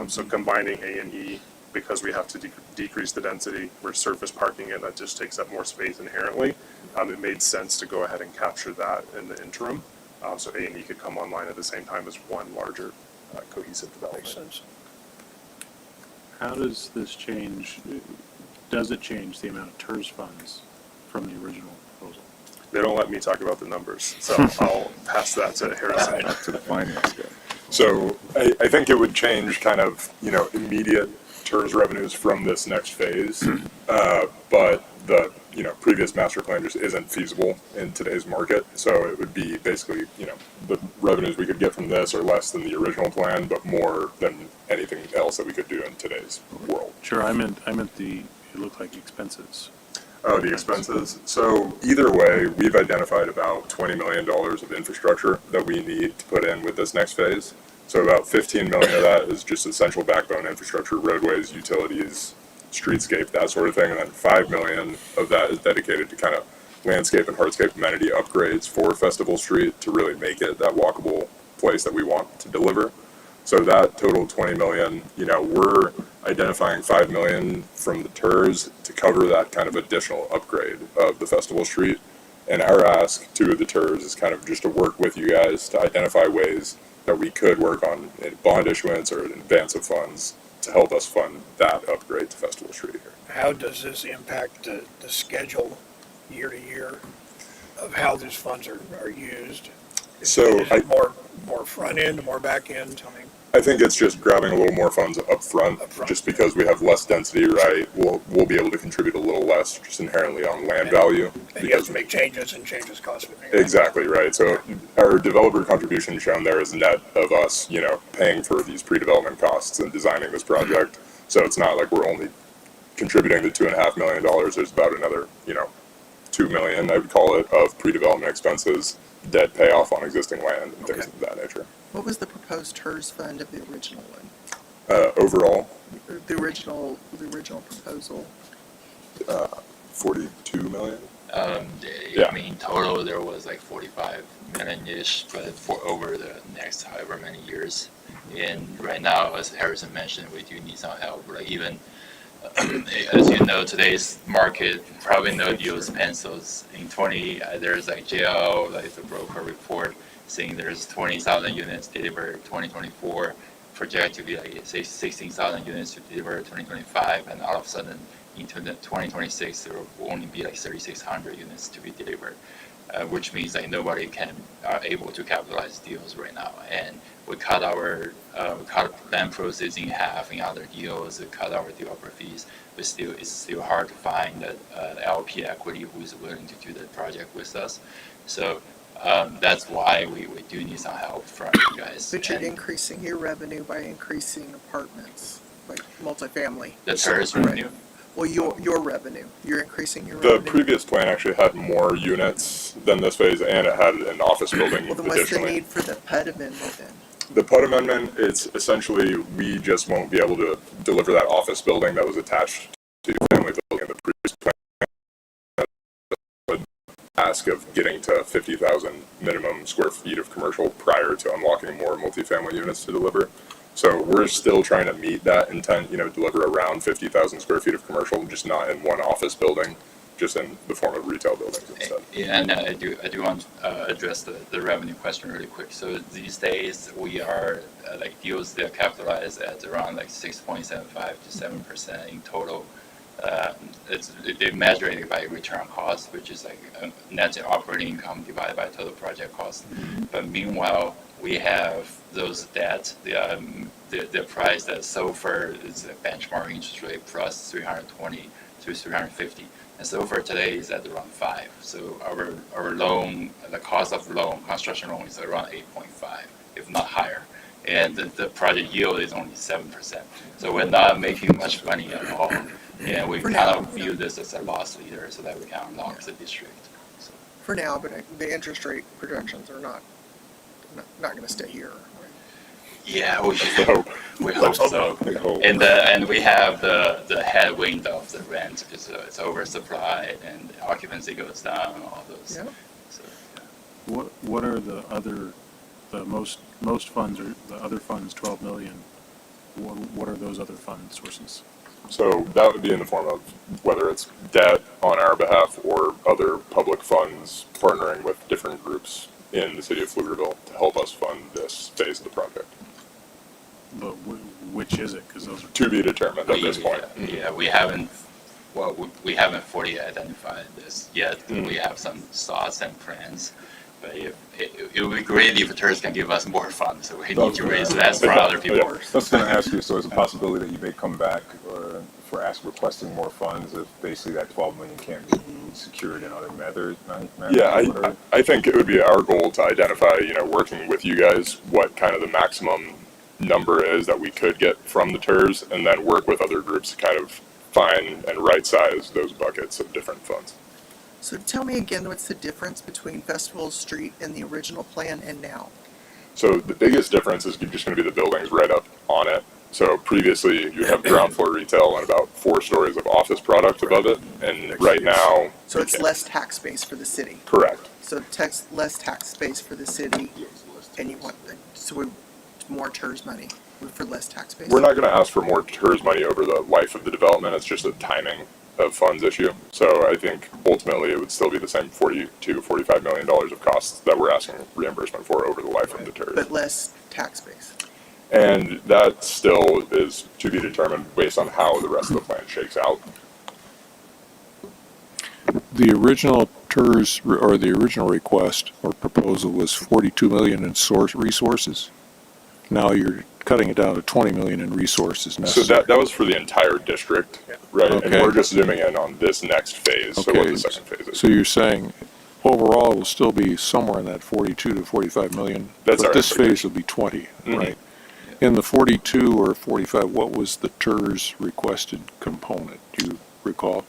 So combining A and E, because we have to decrease the density, we're surface parking it, that just takes up more space inherently. It made sense to go ahead and capture that in the interim. So A and E could come online at the same time as one larger cohesive development. Makes sense. How does this change, does it change the amount of Tirz funds from the original proposal? They don't let me talk about the numbers, so I'll pass that to Harrison. Back to the finance guy. So I think it would change kind of, immediate Tirz revenues from this next phase, but the, previous master plan just isn't feasible in today's market. So it would be basically, the revenues we could get from this are less than the original plan, but more than anything else that we could do in today's world. Sure, I meant it looked like expenses. Oh, the expenses. So either way, we've identified about $20 million of infrastructure that we need to put in with this next phase. So about $15 million of that is just essential backbone infrastructure, roadways, utilities, streetscape, that sort of thing. And then $5 million of that is dedicated to kind of landscape and hardscape amenity upgrades for Festival Street to really make it that walkable place that we want to deliver. So that total $20 million, we're identifying $5 million from the Tirz to cover that kind of additional upgrade of the Festival Street. And our ask to the Tirz is kind of just to work with you guys to identify ways that we could work on a bond issuance or an advance of funds to help us fund that upgrade to Festival Street here. How does this impact the schedule year to year of how those funds are used? So Is it more front end, more back end? Tell me. I think it's just grabbing a little more funds up front, just because we have less density, right? We'll be able to contribute a little less just inherently on land value. And you have to make changes, and changes cost money. Exactly, right. So our developer contribution shown there is net of us, paying for these pre-development costs and designing this project. So it's not like we're only contributing the $2.5 million. There's about another, $2 million, I would call it, of pre-development expenses that pay off on existing land and things of that nature. What was the proposed TERS fund of the original one? Overall, The original proposal? 42 million. I mean, total there was like 45 million-ish, but for over the next however many years. And right now, as Harrison mentioned, we do need some help. Like even, as you know, today's market, probably no deals pencils. In there's like JL, like the broker report, saying there's 20,000 units delivered 2024, project to be like say 16,000 units to deliver 2025, and all of a sudden into the 2026 there will only be like 3,600 units to be delivered, which means like nobody are able to capitalize deals right now. And we cut land proceeds in half in other deals. We cut our developer fees, but it's still hard to find the LP equity who is willing to do the project with us. So that's why we do need some help from you guys. But you're increasing your revenue by increasing apartments, like multifamily. The TERS Right. revenue. Well, your revenue, you're increasing your The revenue. previous plan actually had more units than this phase, and it had an office building Well, then what's the additionally. need for the PUD amendment then? The PUD amendment, it's essentially, we just won't be able to deliver that office building that was attached to the family building in the previous plan. Would ask of getting to 50,000 minimum square feet of commercial prior to unlocking more multifamily units to deliver. So we're still trying to meet that intent, deliver around 50,000 square feet of commercial, just not in one office building, just in the form of retail buildings instead. Yeah, and I do want to address the revenue question really quick. So these days we are like deals that are capitalized at around like 6.75 to 7% in total. They measure it by return on cost, which is like net operating income divided by total project cost. But meanwhile, we have those debts, the price that SOFR is a benchmark interest rate plus 320 to 350. And SOFR today is at around 5. So our loan, the cost of loan, construction loan is around 8.5, if not higher. And the project yield is only 7%. So we're not making much money at all. And we kind of view this as a loss leader so that we can unlock the district. So. For now, but the interest rate projections are not going to stay here. Yeah, That's the hope. we hope so. We hope. And we have the headwind of the rent because it's oversupplied and the occupancy goes down and all those. Yeah. So, yeah. What are the most funds, or the other funds, 12 million? What are those other fund sources? So that would be in the form of whether it's debt on our behalf or other public funds partnering with different groups in the city of Pflugerville to help us fund this phase of the project. But which is it? Because those are To be determined at this point. Yeah, we haven't fully identified this yet. We have some thoughts and plans. But it would be great if TERS can give us more funds, so we need to raise less for other people. I was going to ask you, so there's a possibility that you may come back requesting more funds if basically that 12 million can't be secured in other methods? Yeah, I think it would be our goal to identify, working with you guys, what kind of the maximum number is that we could get from the TERS, and then work with other groups to kind of find and right-size those buckets of different funds. So tell me again, what's the difference between Festival Street and the original plan and now? So the biggest difference is just going to be the buildings right up on it. So previously you have ground floor retail and about 4 stories of office product above it, and right now. So it's less tax space for the city. Correct. So less tax space for the city, and you want more TERS money for less tax space. We're not going to ask for more TERS money over the life of the development. It's just a timing of funds issue. So I think ultimately it would still be the same $45 million of costs that we're asking reimbursement for over the life of the TERS. But less tax base. And that still is to be determined based on how the rest of the plan shakes out. The original TERS, or the original request or proposal was 42 million in resources. Now you're cutting it down to 20 million in resources So necessary. that was for the entire district, right? And Okay. we're just zooming in on this next phase, so what Okay, the second phase is. so you're saying overall it will still be somewhere in that 42 to 45 million? That's our But this phase expectation. will be 20, Mhm. right? In the 42 or 45, what was the TERS requested component? Do you recall?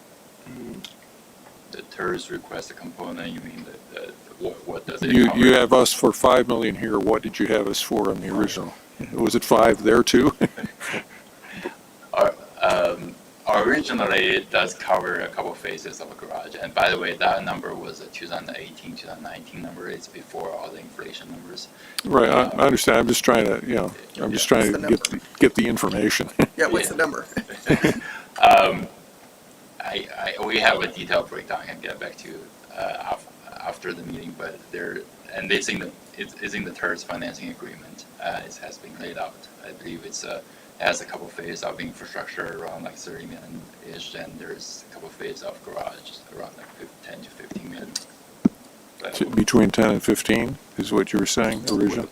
The TERS request component, you mean what does it You cover? have us for 5 million here. What did you have us for on the original? Was it 5 there too? Originally, it does cover a couple phases of a garage. And by the way, that number was a 2018, 2019 number. It's before all the inflation numbers. Right, I understand. I'm just trying to, I'm just trying What's to the get the information. Yeah, what's Yeah. the number? We have a detailed breakdown I can get back to you after the meeting, but it's in the TERS financing agreement. It has been laid out. I believe it has a couple phases of infrastructure around like 30 million-ish, and there's a couple phases of garage around like 10 to 15 million. But Between 10 and 15 is what you were saying originally?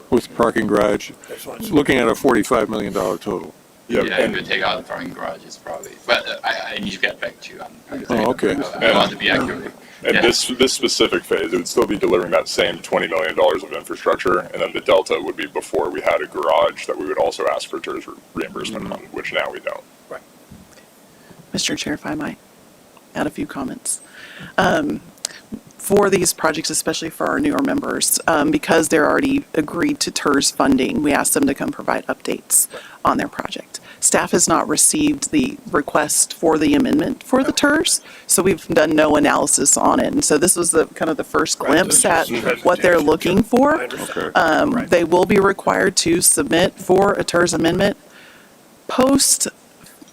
With parking garage, That's what it's- looking at a $45 million total. yeah, Yep, if you take out the parking garage, it's probably, but I need to get back to you on. Oh, okay. I want to be accurate. And Yeah. this specific phase, it would still be delivering that same $20 million of infrastructure, and then the delta would be before we had a garage that we would also ask for TERS reimbursement on, which now we don't. Mr. Chair, if I might add a few comments. For these projects, especially for our newer members, because they're already agreed to TERS funding, we asked them to come provide updates on their project. Staff has not received the request for the amendment for the TERS, so we've done no analysis on it. And so this was kind of the first glimpse at what they're looking I for. understand. Right. They will be required to submit for a TERS amendment post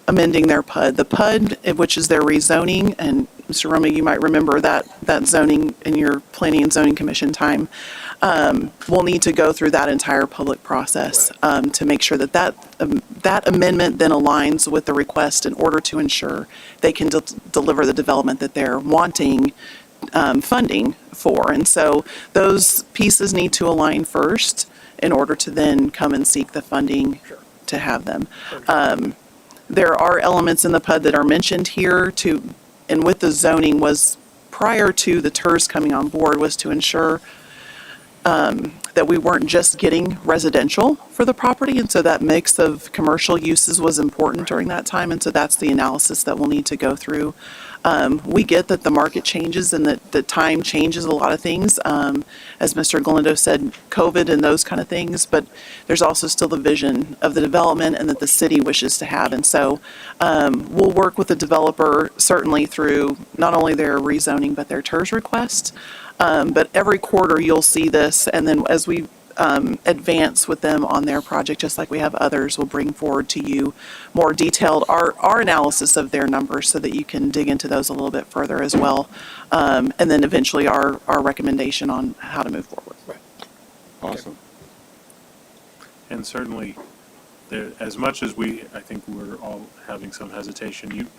amending their PUD. The PUD, which is their rezoning, and Mr. Roma, you might remember that zoning in your Planning and Zoning Commission time, will need to go through that entire public process to make sure that amendment then aligns with the request in order to ensure they can deliver the development that they're wanting funding for. And so those pieces need to align first in order to then come and seek the funding to have them. There are elements in the PUD that are mentioned here and with the zoning was prior to the TERS coming on board was to ensure that we weren't just getting residential for the property. And so that mix of commercial uses was important during that time. And so that's the analysis that we'll need to go through. We get that the market changes and that the time changes a lot of things. As Mr. Galindo said, COVID and those kind of things, but there's also still the vision of the development and that the city wishes to have. And so we'll work with the developer certainly through not only their rezoning, but their TERS request. But every quarter you'll see this, and then as we advance with them on their project, just like we have others, we'll bring forward to you more detailed our analysis of their numbers so that you can dig into those a little bit further as well. And then eventually our recommendation on how to move forward. Awesome. And certainly, as much as I think we're all having some hesitation,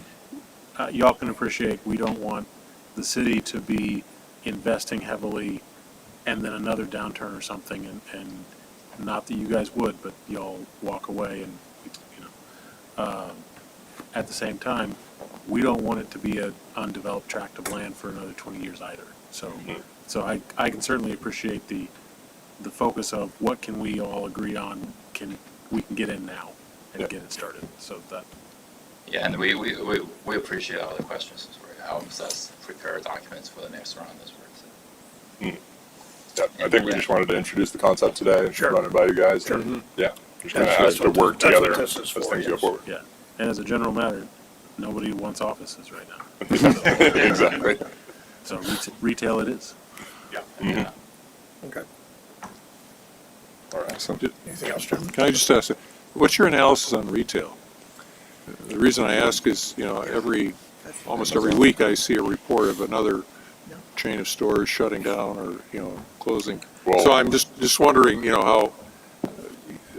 y'all can appreciate, we don't want the city to be investing heavily and then another downturn or something, and not that you guys would, but y'all walk away and, at the same time, we don't want it to be an undeveloped tract of land for another 20 years either. So I can certainly appreciate the focus of what can we all agree on, we can get in now and get it started. So that. Yeah, and we appreciate all the questions. It helps us prepare documents for the next round as well. So. Yeah, I think we just wanted to introduce the concept today, Sure. run it by you guys. Sure. Yeah, just kind of That's have to what work that's what together this as is for, things go yes. forward. Yeah, and as a general matter, nobody wants offices right now. Exactly. So retail it is. Yeah. Okay. All right. So, Anything else, Jim? can I just ask, what's your analysis on retail? The reason I ask is, every almost every week I see a report of another chain of stores shutting down or, closing. So I'm just wondering, how,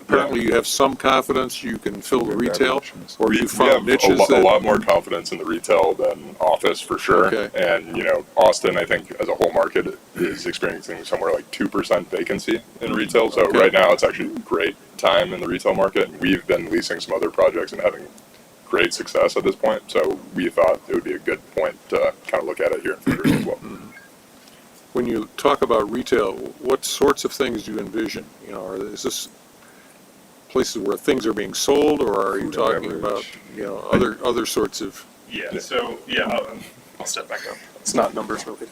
apparently you have some confidence you can fill the retail, or you We found have niches a that. lot more confidence in the retail than office for sure. Okay. And, Austin, I think as a whole market is experiencing somewhere like 2% vacancy in retail. So Okay. right now it's actually a great time in the retail market. We've been leasing some other projects and having great success at this point. So we thought it would be a good point to kind of look at it here in Pflugerville as well. When you talk about retail, what sorts of things do you envision? Is this places where things are being sold, or are you Food and talking about, beverage. other sorts of? I'll step back up. It's not numbers related.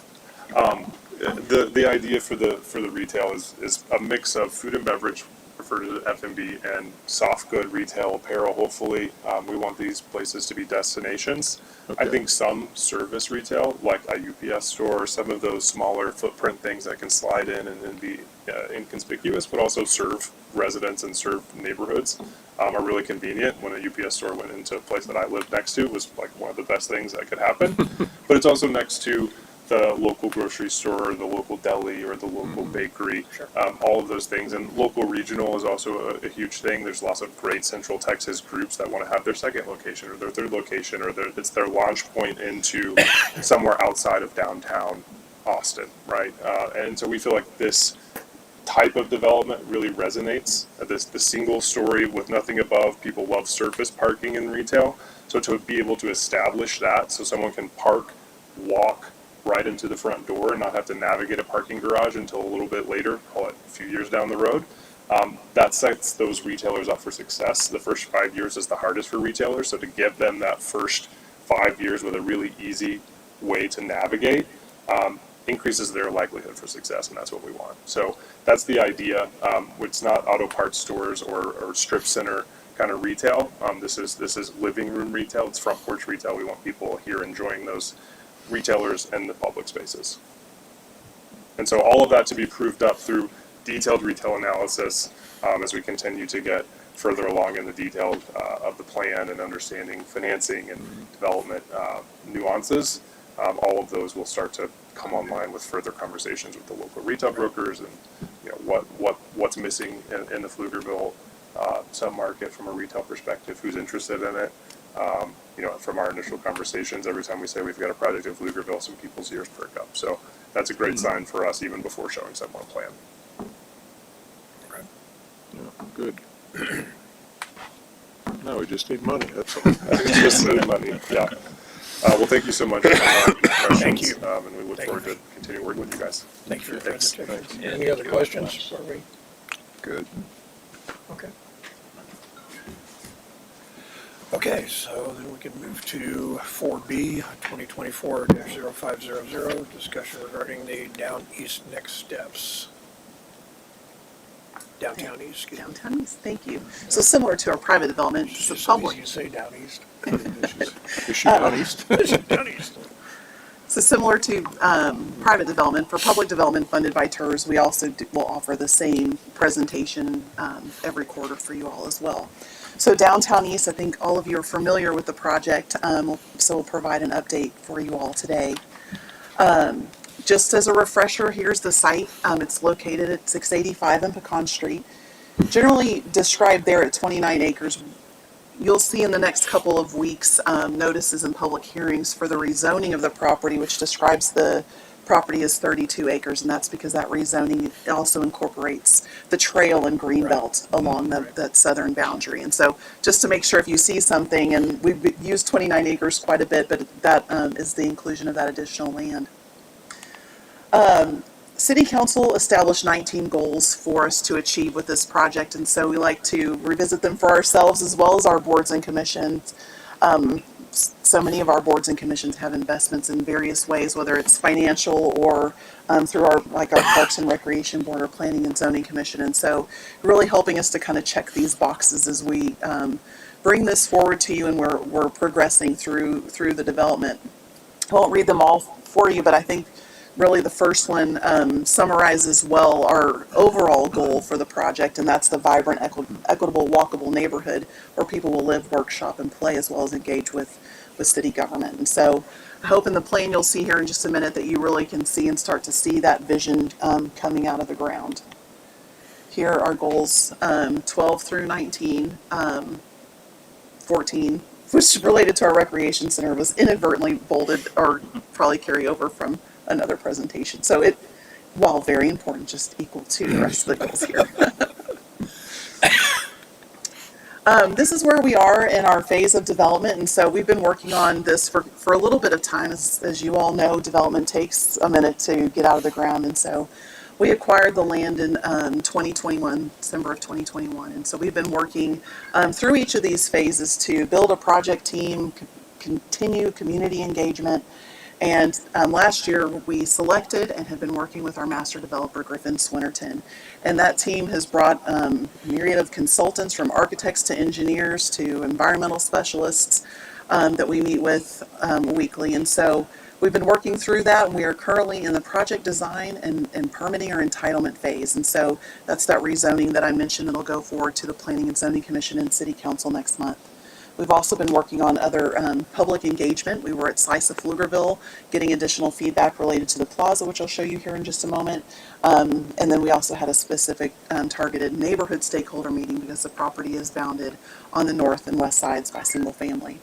The idea for the retail is a mix of food and beverage, referred to as F&B, and soft good retail, apparel. Hopefully, we want these places to be destinations. I Okay. think some service retail, like a UPS store, some of those smaller footprint things that can slide in and be inconspicuous, but also serve residents and serve neighborhoods, are really convenient. When a UPS store went into a place that I lived next to, it was like one of the best things that could happen. But it's also next to the local grocery store, or the local deli, or the local bakery, all of those things. And local regional is also a huge thing. There's lots of great Central Texas groups that want to have their second location or their third location, or it's their launch point into somewhere outside of downtown Austin, right? And so we feel like this type of development really resonates. The single story with nothing above, people love surface parking in retail. So to be able to establish that so someone can park, walk right into the front door and not have to navigate a parking garage until a little bit later, call it a few years down the road, that sets those retailers up for success. The first 5 years is the hardest for retailers, so to give them that first 5 years with a really easy way to navigate, increases their likelihood for success, and that's what we want. So that's the idea. It's not auto parts stores or strip center kind of retail. This is living room retail. It's front porch retail. We want people here enjoying those retailers and the public spaces. And so all of that to be proved up through detailed retail analysis as we continue to get further along in the details of the plan and understanding financing and development nuances. All of those will start to come online with further conversations with the local retail brokers and what's missing in the Pflugerville submarket from a retail perspective, who's interested in it. From our initial conversations, every time we say we've got a project in Pflugerville, some people's ears perk up. So that's a great sign for us, even before showing someone a plan. Yeah, good. No, we just need money, that's all. Just money, yeah. Well, thank you so much for your questions. Thank you. And we look forward to continuing working with you guys. Thank you for your Thanks. presentation. Any other questions for me? Good. Okay. Okay, so then we can move to 4B, 2024-0500, discussion regarding the Down East next steps. Downtown East, excuse me. Downtown East, thank you. So similar to our private development, It's it's just a so public. easy to say Down East. Is she down east? Down East. So similar to private development, for public development funded by Tirz, we also will offer the same presentation every quarter for you all as well. So Downtown East, I think all of you are familiar with the project, so we'll provide an update for you all today. Just as a refresher, here's the site. It's located at 685 and Pecan Street. Generally described there at 29 acres. You'll see in the next couple of weeks notices and public hearings for the rezoning of the property, which describes the property as 32 acres, and that's because that rezoning also incorporates the trail and greenbelt along that southern boundary. And so just to make sure if you see something, and we've used 29 acres quite a bit, but that is the inclusion of that additional land. City Council established 19 goals for us to achieve with this project, and so we like to revisit them for ourselves as well as our boards and commissions. So many of our boards and commissions have investments in various ways, whether it's financial or through our Parks and Recreation Board or Planning and Zoning Commission, and so really helping us to kind of check these boxes as we bring this forward to you, and we're progressing through the development. I won't read them all for you, but I think really the first one summarizes well our overall goal for the project, and that's the vibrant, equitable, walkable neighborhood where people will live, work, shop, and play, as well as engage with with city government. And so I hope in the plan you'll see here in just a minute that you really can see and start to see that vision coming out of the ground. Here are goals 12 through 19. 14, which is related to our recreation center, was inadvertently bolded or probably carry over from another presentation. So it, while very important, just equal to the rest of the goals here. This is where we are in our phase of development, and so we've been working on this for a little bit of time. As you all know, development takes a minute to get out of the ground, and so we acquired the land in 2021, December of 2021, and so we've been working through each of these phases to build a project team, continue community engagement, and last year we selected and have been working with our master developer, Griffin Swinnerton, and that team has brought a myriad of consultants, from architects to engineers to environmental specialists that we meet with weekly, and so we've been working through that, and we are currently in the project design and permitting or entitlement phase. And so that's that rezoning that I mentioned that'll go forward to the Planning and Zoning Commission and City Council next month. We've also been working on other public engagement. We were at Slice of Pflugerville getting additional feedback related to the plaza, which I'll show you here in just a moment. And then we also had a specific targeted neighborhood stakeholder meeting because the property is bounded on the north and west sides by single family.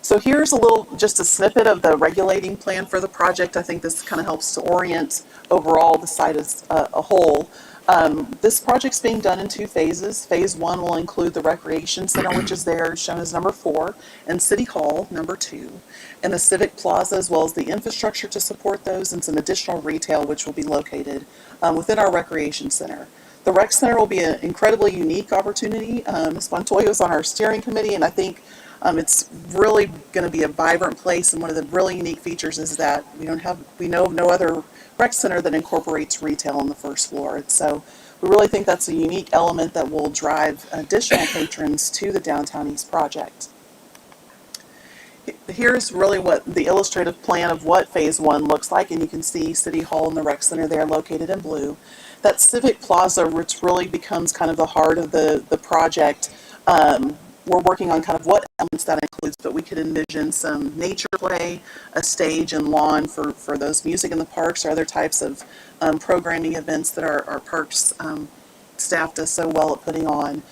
So here's just a snippet of the regulating plan for the project. I think this kind of helps to orient overall the site as a whole. This project's being done in two phases. Phase 1 will include the Recreation Center, which is there shown as number 4, and City Hall, number 2, and the Civic Plaza, as well as the infrastructure to support those, and some additional retail, which will be located within our Recreation Center. The Rec Center will be an incredibly unique opportunity. Ms. Montoya is on our steering committee, and I think it's really going to be a vibrant place, and one of the really unique features is that we know of no other rec center that incorporates retail on the first floor. And so we really think that's a unique element that will drive additional patrons to the Downtown East project. Here's really what the illustrative plan of what Phase 1 looks like, and you can see City Hall and the Rec Center there located in blue. That Civic Plaza, which really becomes kind of the heart of the project, we're working on kind of what elements that includes, but we could envision some nature play, a stage and lawn for those music in the parks or other types of programming events that our parks staff does so well at putting on.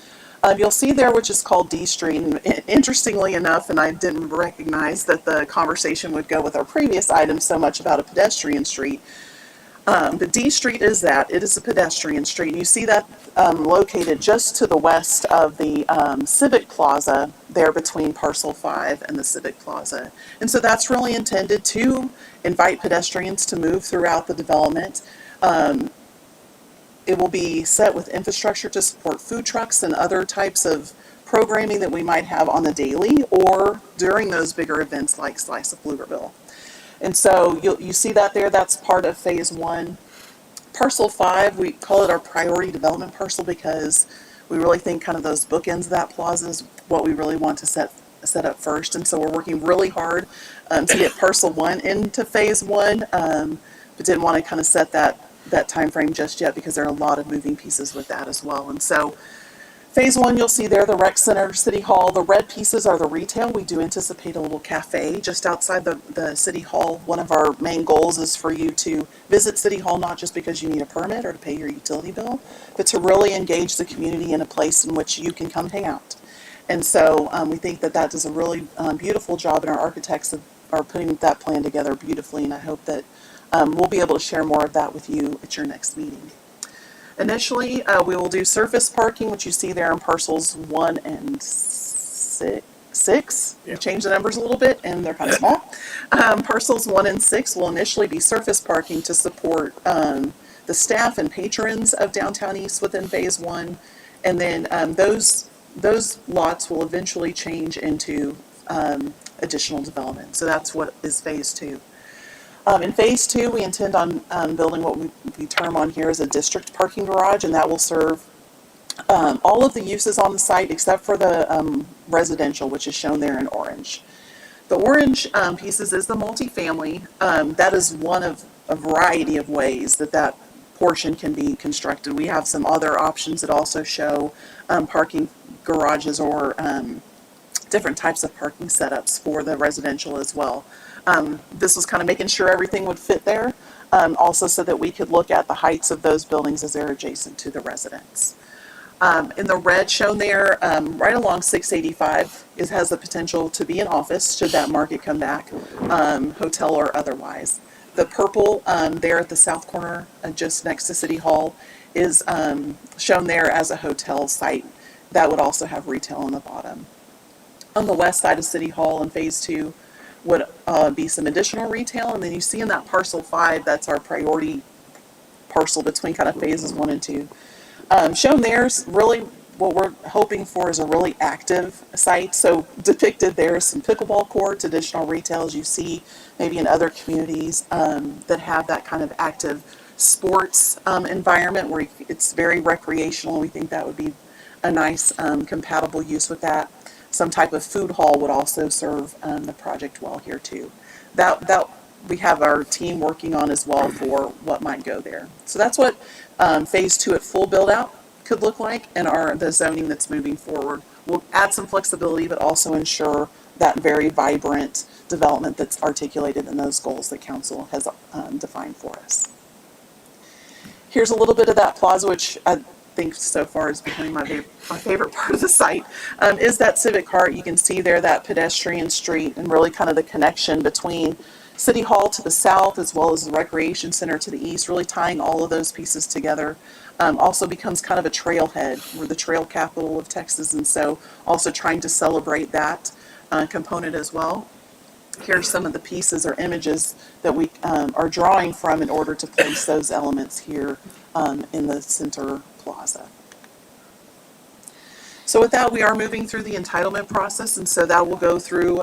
You'll see there, which is called D Street, and interestingly enough, and I didn't recognize that the conversation would go with our previous item so much about a pedestrian street. But D Street is that. It is a pedestrian street. And you see that located just to the west of the Civic Plaza there between Parcel 5 and the Civic Plaza. And so that's really intended to invite pedestrians to move throughout the development. It will be set with infrastructure to support food trucks and other types of programming that we might have on the daily or during those bigger events like Slice of Pflugerville. And so you see that there, that's part of Phase 1. Parcel 5, we call it our priority development parcel because we really think kind of those bookends of that plaza is what we really want to set up first. And so we're working really hard to get Parcel 1 into Phase 1, but didn't want to kind of set that time frame just yet because there are a lot of moving pieces with that as well. And so Phase 1, you'll see there the Rec Center, City Hall. The red pieces are the retail. We do anticipate a little cafe just outside the City Hall. One of our main goals is for you to visit City Hall, not just because you need a permit or to pay your utility bill, but to really engage the community in a place in which you can come hang out. And so we think that does a really beautiful job, and our architects are putting that plan together beautifully, and I hope that we'll be able to share more of that with you at your next meeting. Initially, we will do surface parking, which you see there in parcels 1 and 6. We changed the numbers a little bit, and they're kind of small. Parcels 1 and 6 will initially be surface parking to support the staff and patrons of Downtown East within Phase 1, and then those lots will eventually change into additional development. So that's what is Phase 2. In Phase 2, we intend on building what we term on here as a district parking garage, and that will serve all of the uses on the site except for the residential, which is shown there in orange. The orange pieces is the multifamily. That is one of a variety of ways that portion can be constructed. We have some other options that also show parking garages or different types of parking setups for the residential as well. This was kind of making sure everything would fit there, also so that we could look at the heights of those buildings as they're adjacent to the residents. In the red shown there, right along 685, it has the potential to be an office should that market come back, hotel or otherwise. The purple there at the south corner, just next to City Hall, is shown there as a hotel site that would also have retail on the bottom. On the west side of City Hall in Phase 2 would be some additional retail, and then you see in that parcel 5, that's our priority parcel between kind of phases 1 and 2. Shown there's really what we're hoping for is a really active site. So depicted there is some pickleball courts, additional retail as you see maybe in other communities that have that kind of active sports environment where it's very recreational. We think that would be a nice compatible use with that. Some type of food hall would also serve the project well here too. That we have our team working on as well for what might go there. So that's what Phase 2 at full build out could look like, and the zoning that's moving forward. We'll add some flexibility, but also ensure that very vibrant development that's articulated in those goals that council has defined for us. Here's a little bit of that plaza, which I think so far is becoming my favorite part of the site, is that Civic Cart. You can see there that pedestrian street and really kind of the connection between City Hall to the south as well as the Recreation Center to the east, really tying all of those pieces together. Also becomes kind of a trailhead. We're the trail capital of Texas, and so also trying to celebrate that component as well. Here's some of the pieces or images that we are drawing from in order to place those elements here in the center plaza. So with that, we are moving through the entitlement process, and so that will go through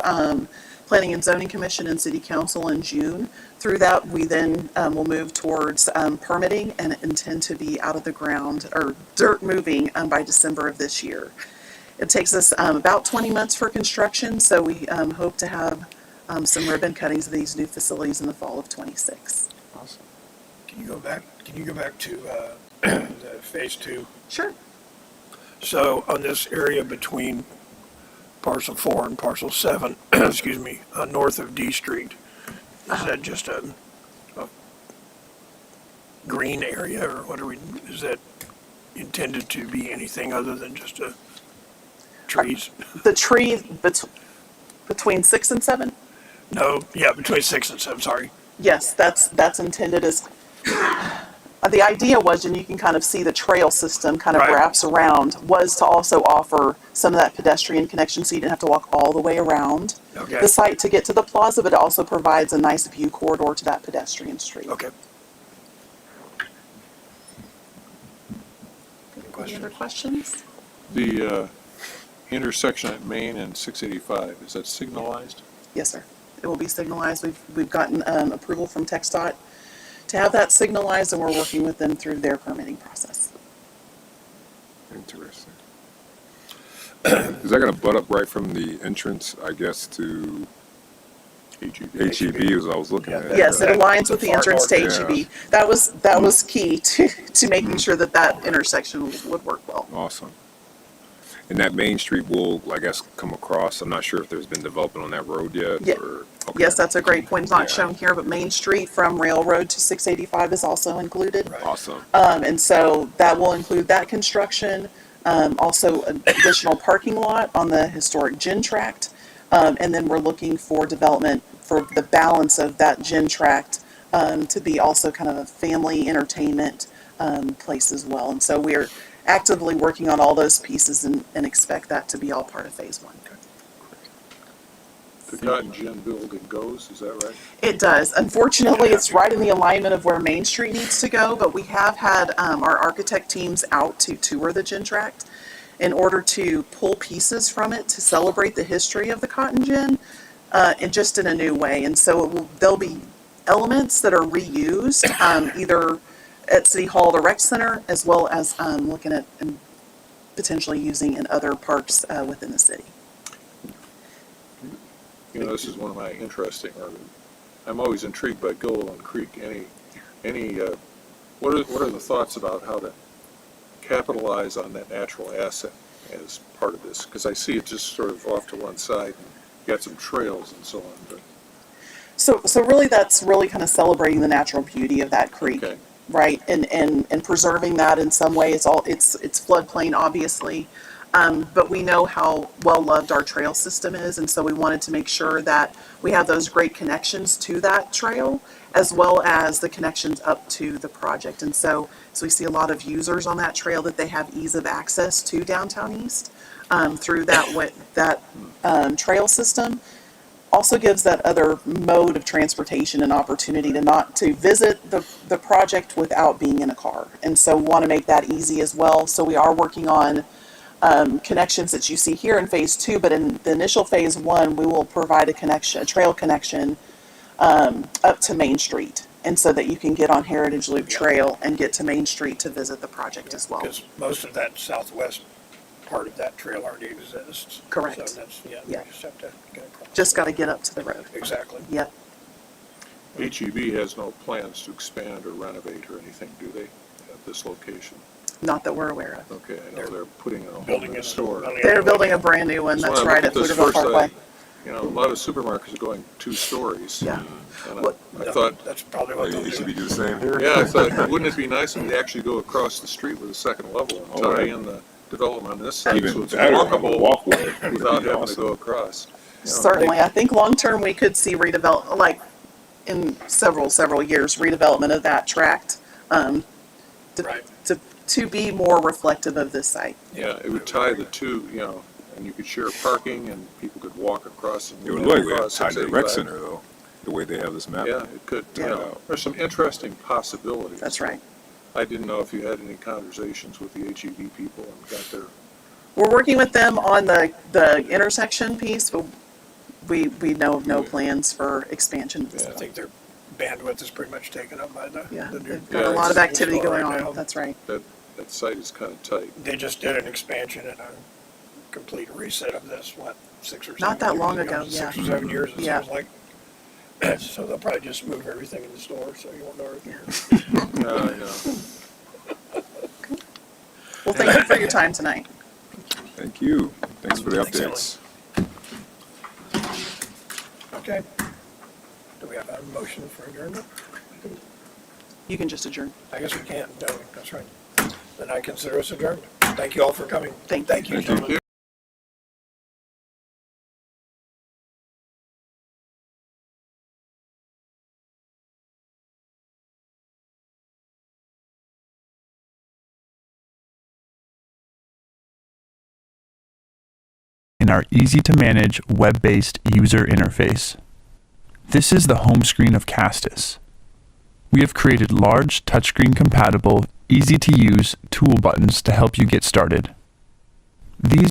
Planning and Zoning Commission and City Council in June. Through that, we then will move towards permitting and intend to be out of the ground or dirt moving by December of this year. It takes us about 20 months for construction, so we hope to have some ribbon cuttings of these new facilities in the fall of 26. Awesome. Can you go back to the Phase 2? Sure. So on this area between parcel 4 and parcel 7, excuse me, north of D Street, is that just a green area, or what is that intended to be anything other than just trees? The tree between 6 and 7? No, yeah, between 6 and 7, sorry. Yes, that's intended as, the idea was, and you can kind of see the trail system kind of Right. wraps around, was to also offer some of that pedestrian connection so you didn't have to walk all the way around Okay. the site to get to the plaza, but it also provides a nice view corridor to that pedestrian street. Okay. Any other questions? The intersection at Main and 685, is that signalized? Yes, sir. It will be signalized. We've gotten approval from TxDOT to have that signalized, and we're working with them through their permitting process. Interesting. Is that going to butt up right from the entrance, I guess, to HEB as I was looking at it? Yes, it aligns with the far entrance to north, yeah. HEB. That was key to making sure that intersection would work well. Awesome. And that Main Street will, I guess, come across. I'm not sure if there's been development on that road yet. Yeah. Or, okay. Yes, that's a great point. It's not Yeah. shown here, but Main Street from Railroad to 685 is also included. Awesome. And so that will include that construction, also an additional parking lot on the historic gin tract. And then we're looking for development for the balance of that gin tract to be also kind of a family entertainment place as well. And so we're actively working on all those pieces and expect that to be all part of Phase 1. The Cotton Gin building goes, is that right? It does. Unfortunately, it's right in the alignment of where Main Street needs to go, but we have had our architect teams out to tour the gin tract in order to pull pieces from it to celebrate the history of the cotton gin, and just in a new way. And so there'll be elements that are reused, either at City Hall, the rec center, as well as looking at and potentially using in other parks within the city. You know, this is one of my interesting, I'm always intrigued by Gilliland Creek. What are the thoughts about how to capitalize on that natural asset as part of this? Because I see it just sort of off to one side. You got some trails and so on, but, So really, that's really kind of celebrating the natural beauty of that creek, okay. right? And preserving that in some way. It's floodplain, obviously, but we know how well loved our trail system is, and so we wanted to make sure that we have those great connections to that trail, as well as the connections up to the project. And so we see a lot of users on that trail that they have ease of access to downtown East through that trail system. Also gives that other mode of transportation an opportunity to visit the project without being in a car. And so we want to make that easy as well. So we are working on connections that you see here in phase 2, but in the initial phase 1, we will provide a trail connection up to Main Street. And so that you can get on Heritage Loop Trail and get to Main Street to visit the project as well. Because most of that southwest part of that trail already exists. Correct. So that's, Yeah. you just have to get across. Just got to get up to the road. Exactly. Yep. HEB has no plans to expand or renovate or anything, do they, at this location? Not that we're aware of. Okay, I know they're putting a whole Building new a store. They're building a brand new one. So That's when I right look at this Pflugerville first, Parkway. You know, a lot of supermarkets are going 2 stories. Yeah. And What- I thought, That's probably what they'll Maybe it should be do. do the same here. yeah, I thought, wouldn't it be nice if they actually go across the street with a second level and Oh, tie right. in the development on this side, so Even it's better, have a walkable walkway. without having to go across. You know, Certainly. I think long-term, we could see redevelop, like, in several years, redevelopment of that tract, Right. to be more reflective of this site. Yeah, it would tie the two, you know, and you could share parking and people could walk across and It would move look like across tied to the rec 685. center though, the way they have this map. Yeah, it could, you Yeah. know, there's some interesting possibilities. That's right. I didn't know if you had any conversations with the HEB people and got their, We're working with them on the intersection piece, but we know of no plans for expansion. I think their bandwidth is pretty much taken up by the. Yeah, the new- they've got a Yeah, lot of the new activity store going right now. on. That's right. that site is kind of tight. They just did an expansion and a complete reset of this, what, 6 or 7 Not that years long ago, yeah. 6 or 7 years, it Yeah. seems like. So they'll probably just move everything in the store, so you won't know everything. I know. Well, thank you for your time tonight. Thank you. Thanks for the Thanks, Emily. updates. Okay. Do we have a motion for adjournment? You can just adjourn. I guess we can, don't we? That's right. Then I consider us adjourned. Thank you all for coming. Thank you. Thank you, Thank you. gentlemen. in our easy-to-manage web-based user interface. This is the home screen of Castus. We have created large, touchscreen-compatible, easy-to-use tool buttons to help you get started. These